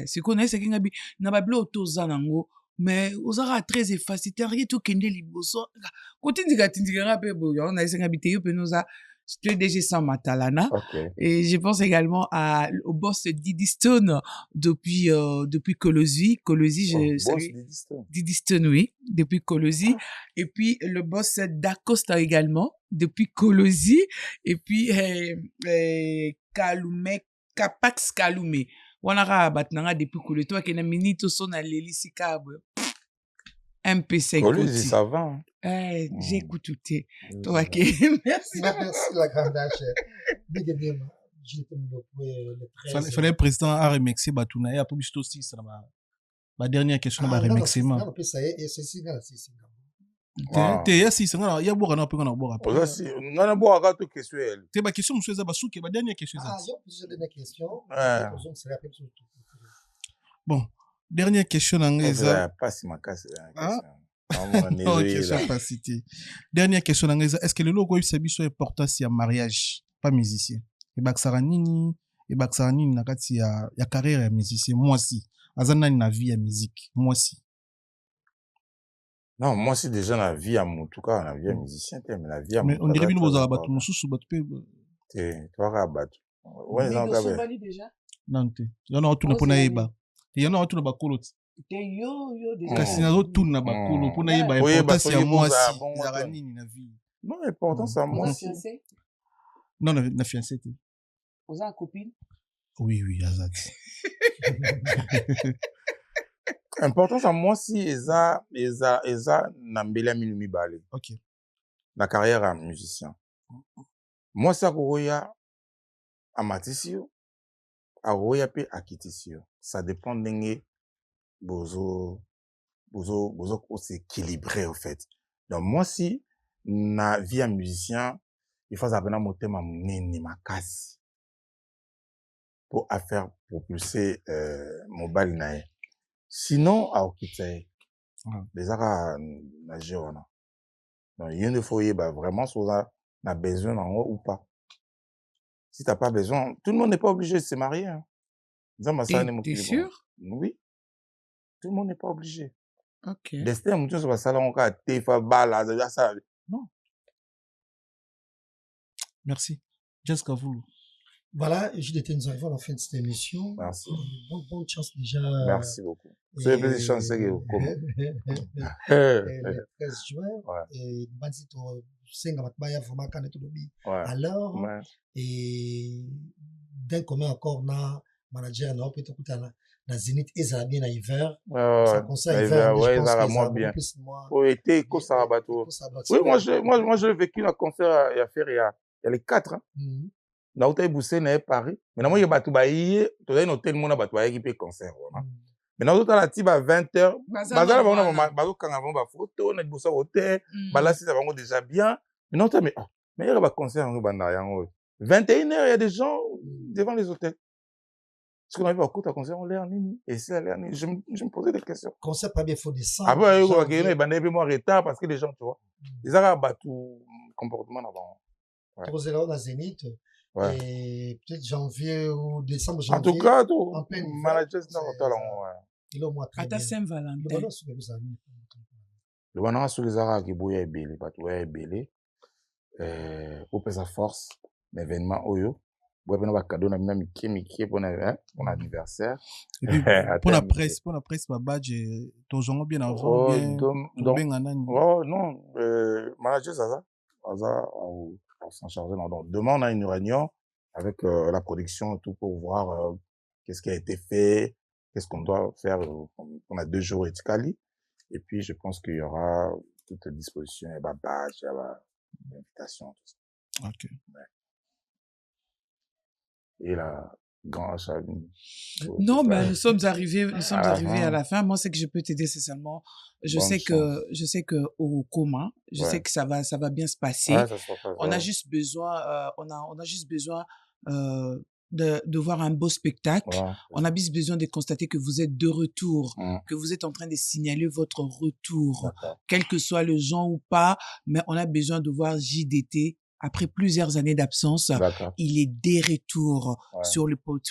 Siko n'est pas qu'un n'a pas bleu tozanango. Mais aux aura très effacé. Rien tout kende liboso. Côté ndiga pe bo. On a essayé d'habiter yo pe nous a. PDG sans Matalana. Et je pense également au boss Didi Stone depuis Colosi. Didi Stone, oui, depuis Colosi. Et puis le boss d'Acosta également depuis Colosi. Et puis Capax Kalume. Wanara batnanga depuis Colosi. Toi qui na minito son à l'hélicicable. MP5 Coluzi, ça va. J'écoute tout. Toi, ok. Merci. Merci, la grande H. Il fallait le président a remixé Batuna et après aussi ça ma dernière question va remixer ma te si ça il y a beaucoup na pe na boka après aussi ngana boka to question elle te ba question monsieur za basuke ba dernière question ça bon dernière question ngeza pas si ma casse question pas cité dernière question ngeza est-ce que le logo isabiso importance ya mariage pas musicien et baksara nini na kati ya carrière ya musicien moi si azana na vie ya musique moi si non moi si déjà la vie à en tout cas la vie à musicien mais la vie à mais on dirait bien bozala batu mususu batu pe toi ka batu ouais non ka déjà non te yana watu na pona yeba yana watu na bakolo yo déjà kasi na tout na bakolo pona yeba importance ya moi si zara nini na vie non importance à moi si non na fiancé te aux en copine oui azati importance à moi si eza na mbela minumi balé OK la carrière à musicien moi ça koya amatisio aroya pe akitisio ça dépend d'engé bozo s'équilibrer au fait donc moi si na vie à musicien il faut savoir motema munene makasi pour faire propulser mobile nae sinon à okite les ara na jona donc il ne faut vraiment ça n'a besoin en haut ou pas si t'as pas besoin tout le monde n'est pas obligé de se marier hein. T'es sûr? Oui tout le monde n'est pas obligé OK destin mutu so basala on ka tefa bala ça non merci Jessica vous voilà, nous arrivons à la fin de cette émission. Merci. Bonne chance déjà. Merci beaucoup. C'est une petite chance que vous le 13 juin. Et Banzito Senga Matbaya vraiment quand tout lobby. Alors et d'un commun accord na manager na peut écouter na Zénith et ça bien à hiver. Ça concerne hiver. Ouais, ça moi bien. Pour été ko ça bateau. Oui, moi je vécu un concert à faire il y a les 4 ans. Na uta ibusé na Paris mais na moi ya batu baye to na hôtel mona batu baye qui peut concert mais na uta la tiba 20h bazala bango bazo kanga bango ba photo na ibusa hôtel balasi ça bango déjà bien mais non mais il y a ba concert ngo banda yango 21h il y a des gens devant les hôtels ce qu'on avait pas écouter concert on l'air nini et c'est l'air nini je me posais des questions concert pas bien faut descendre après il y a banda peu moins retard parce que les gens tu vois ils a batu comportement avant trop zéro na Zénith. Et peut-être janvier ou décembre, en tout cas, tout manager il est au mois très bien. Saint-Valentin. Le bonheur sur les arabes qui bouillent belé, pas tout est belé. Au sa force, l'événement Oyo. Ouais, ben on va cadeau na miki pour mon anniversaire. Et puis pour la presse, ma badge, ton genre bien avant, bien. Oh non, manager ça. On s'en charger. Donc, demain, on a une réunion avec la production et tout pour voir qu'est-ce qui a été fait, qu'est-ce qu'on doit faire. On a 2 jours et Ticali. Et puis, je pense qu'il y aura toute disposition, il y a badge, il y a l'invitation, tout ça. OK. Ouais. Et la grande chambre. Non, mais nous sommes arrivés à la fin. Moi, c'est que je peux t'aider, c'est seulement, je sais que au coma, je sais que ça va bien se passer. On a juste besoin, on a juste besoin, de voir un beau spectacle. On a juste besoin de constater que vous êtes de retour, que vous êtes en train de signaler votre retour, quel que soit le genre ou pas, mais on a besoin de voir JDT. Après plusieurs années d'absence, il est des retours sur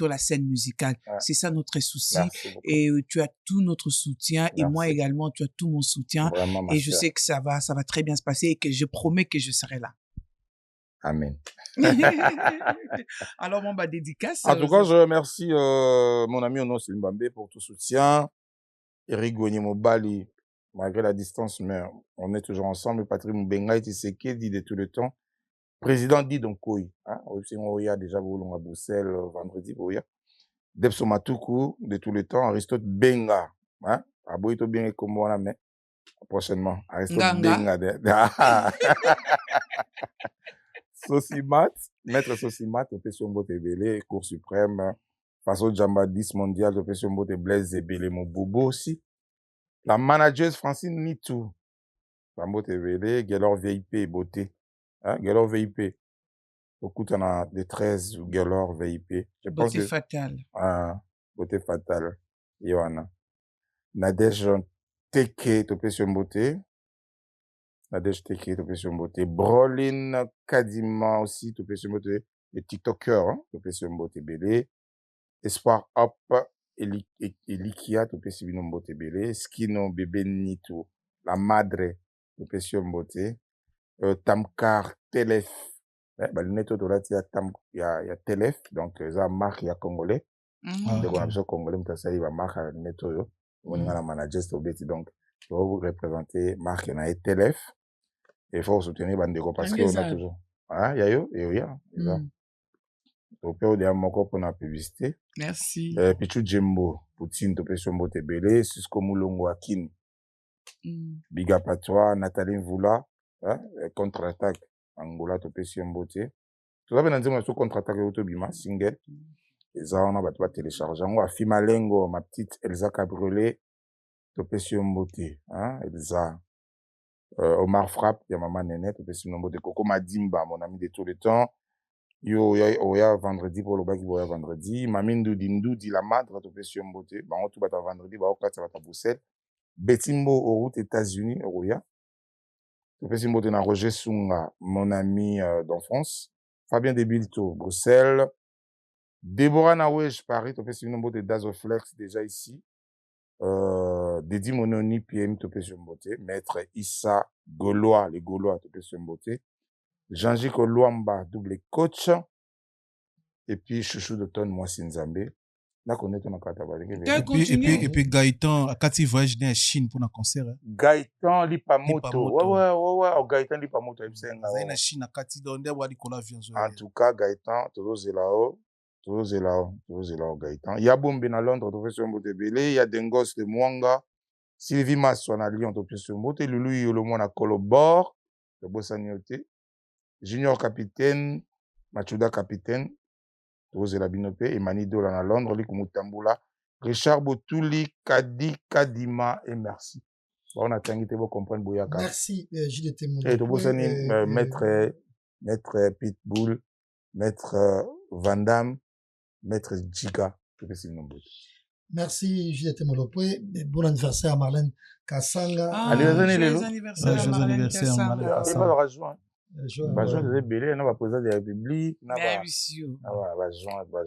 la scène musicale. C'est ça notre souci. Et tu as tout notre soutien. Et moi également, tu as tout mon soutien. Vraiment, et je sais que ça va très bien se passer et que je promets que je serai là. Amen. Alors, mon dédicace. En tout cas, je remercie mon ami Onos Limbambe pour tout soutien. Eric Gonyemobali, malgré la distance, mais on est toujours ensemble. Patrick Mbenga dit de tout le temps. Président dit donc oui, hein, on y a déjà voulu à Bruxelles vendredi pour y Debso Matuku de tout le temps, Aristote Benga, hein, Aboito bien comme on a mais Prochainement. Sosimat, maître Sosimat, Opession Tebele, Cour suprême, façon Jamba 10 mondial, Opession Blaise Ebele, mon bobo aussi. La manageuse Francine Nitou, Sambo Tebele, Gelor VIP, beauté. Hein, Gelor VIP. Beaucoup on a des 13 Gelor VIP. Beauté fatale. Ah, beauté fatale. Yohana. Nadège Teke, Opession Beauté. Nadège Teke, Opession Beauté. Brolin Kadima aussi, Opession Beauté. Les TikTokers, hein, Opession Beauté Belé. Espoir Hop, Elikia, Opession Beauté Belé. Skino Bébé Nito, La Madre, Opession Beauté. Tamkar Telef. Bah, le net il y a Telef, donc ça marque, il y a Congolais. Donc on a besoin Congolais, mais ça il va marquer le net. On a la manager, donc pour vous représenter marque, il y a Telef. Il faut soutenir Bandeko parce qu'on a toujours. Ah, il y a eu, il y a. Au père de Amoko pour la publicité. Merci. Pichu Jembo, Poutine, Topession Botebele, Susko Moulongo Akin. Big up à toi, Nathalie Voula, contre-attaque, Angola, Topession Boté. Tout ça, on a dit, on contre-attaque Autobima, single. Et ça, on a pas téléchargé. On a Fima Lengo, ma petite Elsa Cabriolet, Topession Boté, Elsa. Omar Frappe, il y a maman Nénette, Topession Boté, Coco Madimba, mon ami de tous les temps. Yo, ya vendredi pour le bac, il y a vendredi. Mamindou Dindou, dit la madre, Topession Boté. Bah, on tout bat vendredi, bah, au 4, ça va à Bruxelles. Betimbo, aux routes États-Unis, Roya. Topession Boté, na Roger Sunga, mon ami d'enfance. Fabien Debilto, Bruxelles. Déborah Nawej, Paris, Topession Boté, Dazoflex, déjà ici. Dédi Mononi, PM, Topession Boté. Maître Issa Gaulois, les Gaulois, Topession Boté. Jean-Jacques Luamba, double coach. Et puis, Chouchou d'automne, moi, Sinzambé. Là, on est dans le et puis Gaëtan, quand il voyage dans la Chine pour un concert. Gaëtan Lipamoto. Ouais, Gaëtan Lipamoto. En tout cas, Gaëtan, toujours là-haut, Gaëtan. Il y a Bombe à Londres, Topession Boté Belé. Il y a Dengos de Mwanga. Sylvie Masson à Lyon, Topession Boté. Loulou Yolomon à Colobor, le Bossanioté. Junior capitaine, Machuda capitaine, Rose la Binopé, Emani Dolan à Londres, Likumutambula, Richard Botouli, Kadi, Kadima, et merci. On a tenté de comprendre Bouyaka. Merci, JDT Moulopé. Et de Maître Pitbull, Maître Van Damme, Maître Djiga, tout ce nombre. Merci, JDT Moulopé. Bon anniversaire à Marlène Kassanga. Joyeux anniversaire à Marlène Kassanga. C'est pas le rejoindre. Bah, je vais belé, on va président de la République. Bien sûr. Va joindre.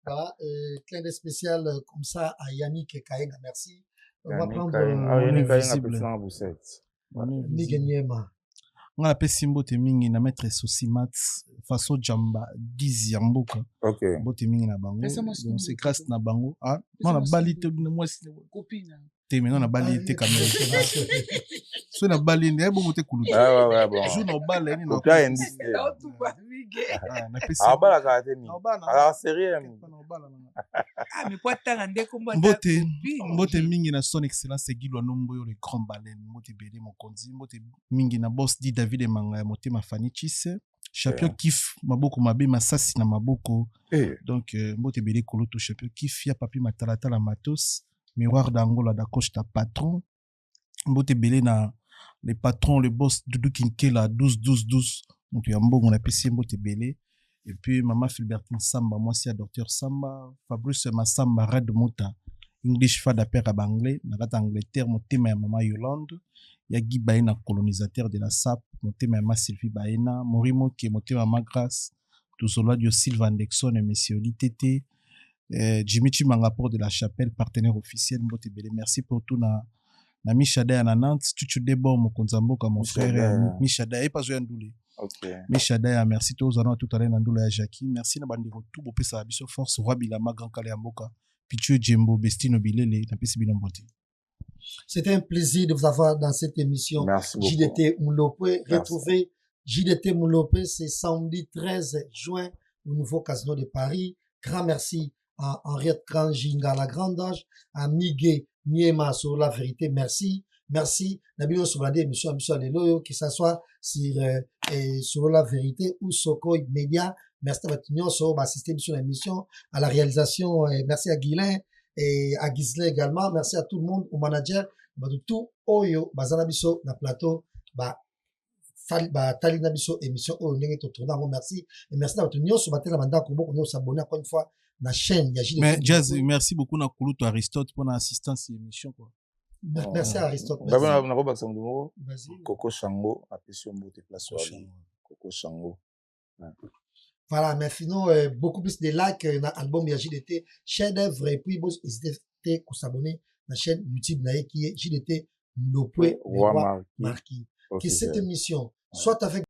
Voilà, clin d'œil spécial comme ça à Yannick et Kayenga, merci. On va prendre. Yannick Kayenga, petit en boussette. Miganyema. On appelle Simbo Temingi na maître Sosimat façon Jamba 10 Yamboka. Ok. Bo Temingi na bango. Donc c'est grâce na bango. Ah, on a bali te moi copine. Te mais on a bali te quand même. So na bali ne bo mote kulu. Ouais bon. Jour no bali ni no. Ok indice. Ah bala ka te mi. Alors sérieux. Ah mais quoi tant ande komba. Mbote mingi na son excellence Guido Nombo le grand baleine Mbote Belé Mokonzi Mbote mingi na boss di David Manga Motema Fanny Chisse champion kiff maboko mabe masasi na maboko donc Mbote Belé Koloto champion kiff ya papi matalata la matos miroir d'Angola da coach ta patron Mbote Belé na les patrons le boss Doudou Kinkela 12 donc yambo on appelle Mbote Belé. Et puis, Maman Philbertine Samba, moi aussi, Docteur Samba, Fabrice Massamba, Red Mota, English Fada Père à Banglais, Nagat Angleterre, mon thème à Maman Yolande, Yagi Baena, colonisateur de la SAP, mon thème à Ma Sylvie Baena, Morimo, qui est mon thème à Magras, Touzola Dio Sylvain Dexon et Monsieur Litete, Jimmy Chimangapor de la Chapelle, partenaire officiel, Mbote Belé. Merci pour tout na Michada à Nantes, Tutu Debo, mon Konzamboka, mon frère, Michada, et pas Zoyandoulé. Okay. Michada, merci tous à tout à l'heure Nandoula Jackie, merci na bandi tout beau pesa biso force roi Bilama Grand Kale Amboka, Pichu Jembo Bestino Bilele, na pesi binombote. C'était un plaisir de vous avoir dans cette émission. Merci beaucoup. JDT Moulopé, retrouvez JDT Moulopé, c'est samedi 13 juin au nouveau casino de Paris. Grand merci à Henriette Kranjinga, à la grande âge, à Miguel Niema sur la vérité, merci. Merci. Nabilo Souvladé, émission, que ça soit sur la vérité ou Soko Média. Merci à votre union sur assister sur l'émission, à la réalisation. Merci à Guilain et à Gisley également. Merci à tout le monde, au manager, de tout Oyo, Bazanabiso, na plateau, Talina Biso, émission Oyo, merci. Et merci à votre union sur la mandat pour nous s'abonner encore une fois à la chaîne. Mais Jazz, merci beaucoup à Koulouto Aristote pour l'assistance à l'émission. Merci à Aristote. Vas-y. Coco Chango, Coco Chango. Voilà, mais sinon, beaucoup plus de likes dans l'album JDT, chef d'œuvre, et puis, vous hésitez à s'abonner à la chaîne YouTube qui est JDT Lopoué Marquis. Que cette émission soit avec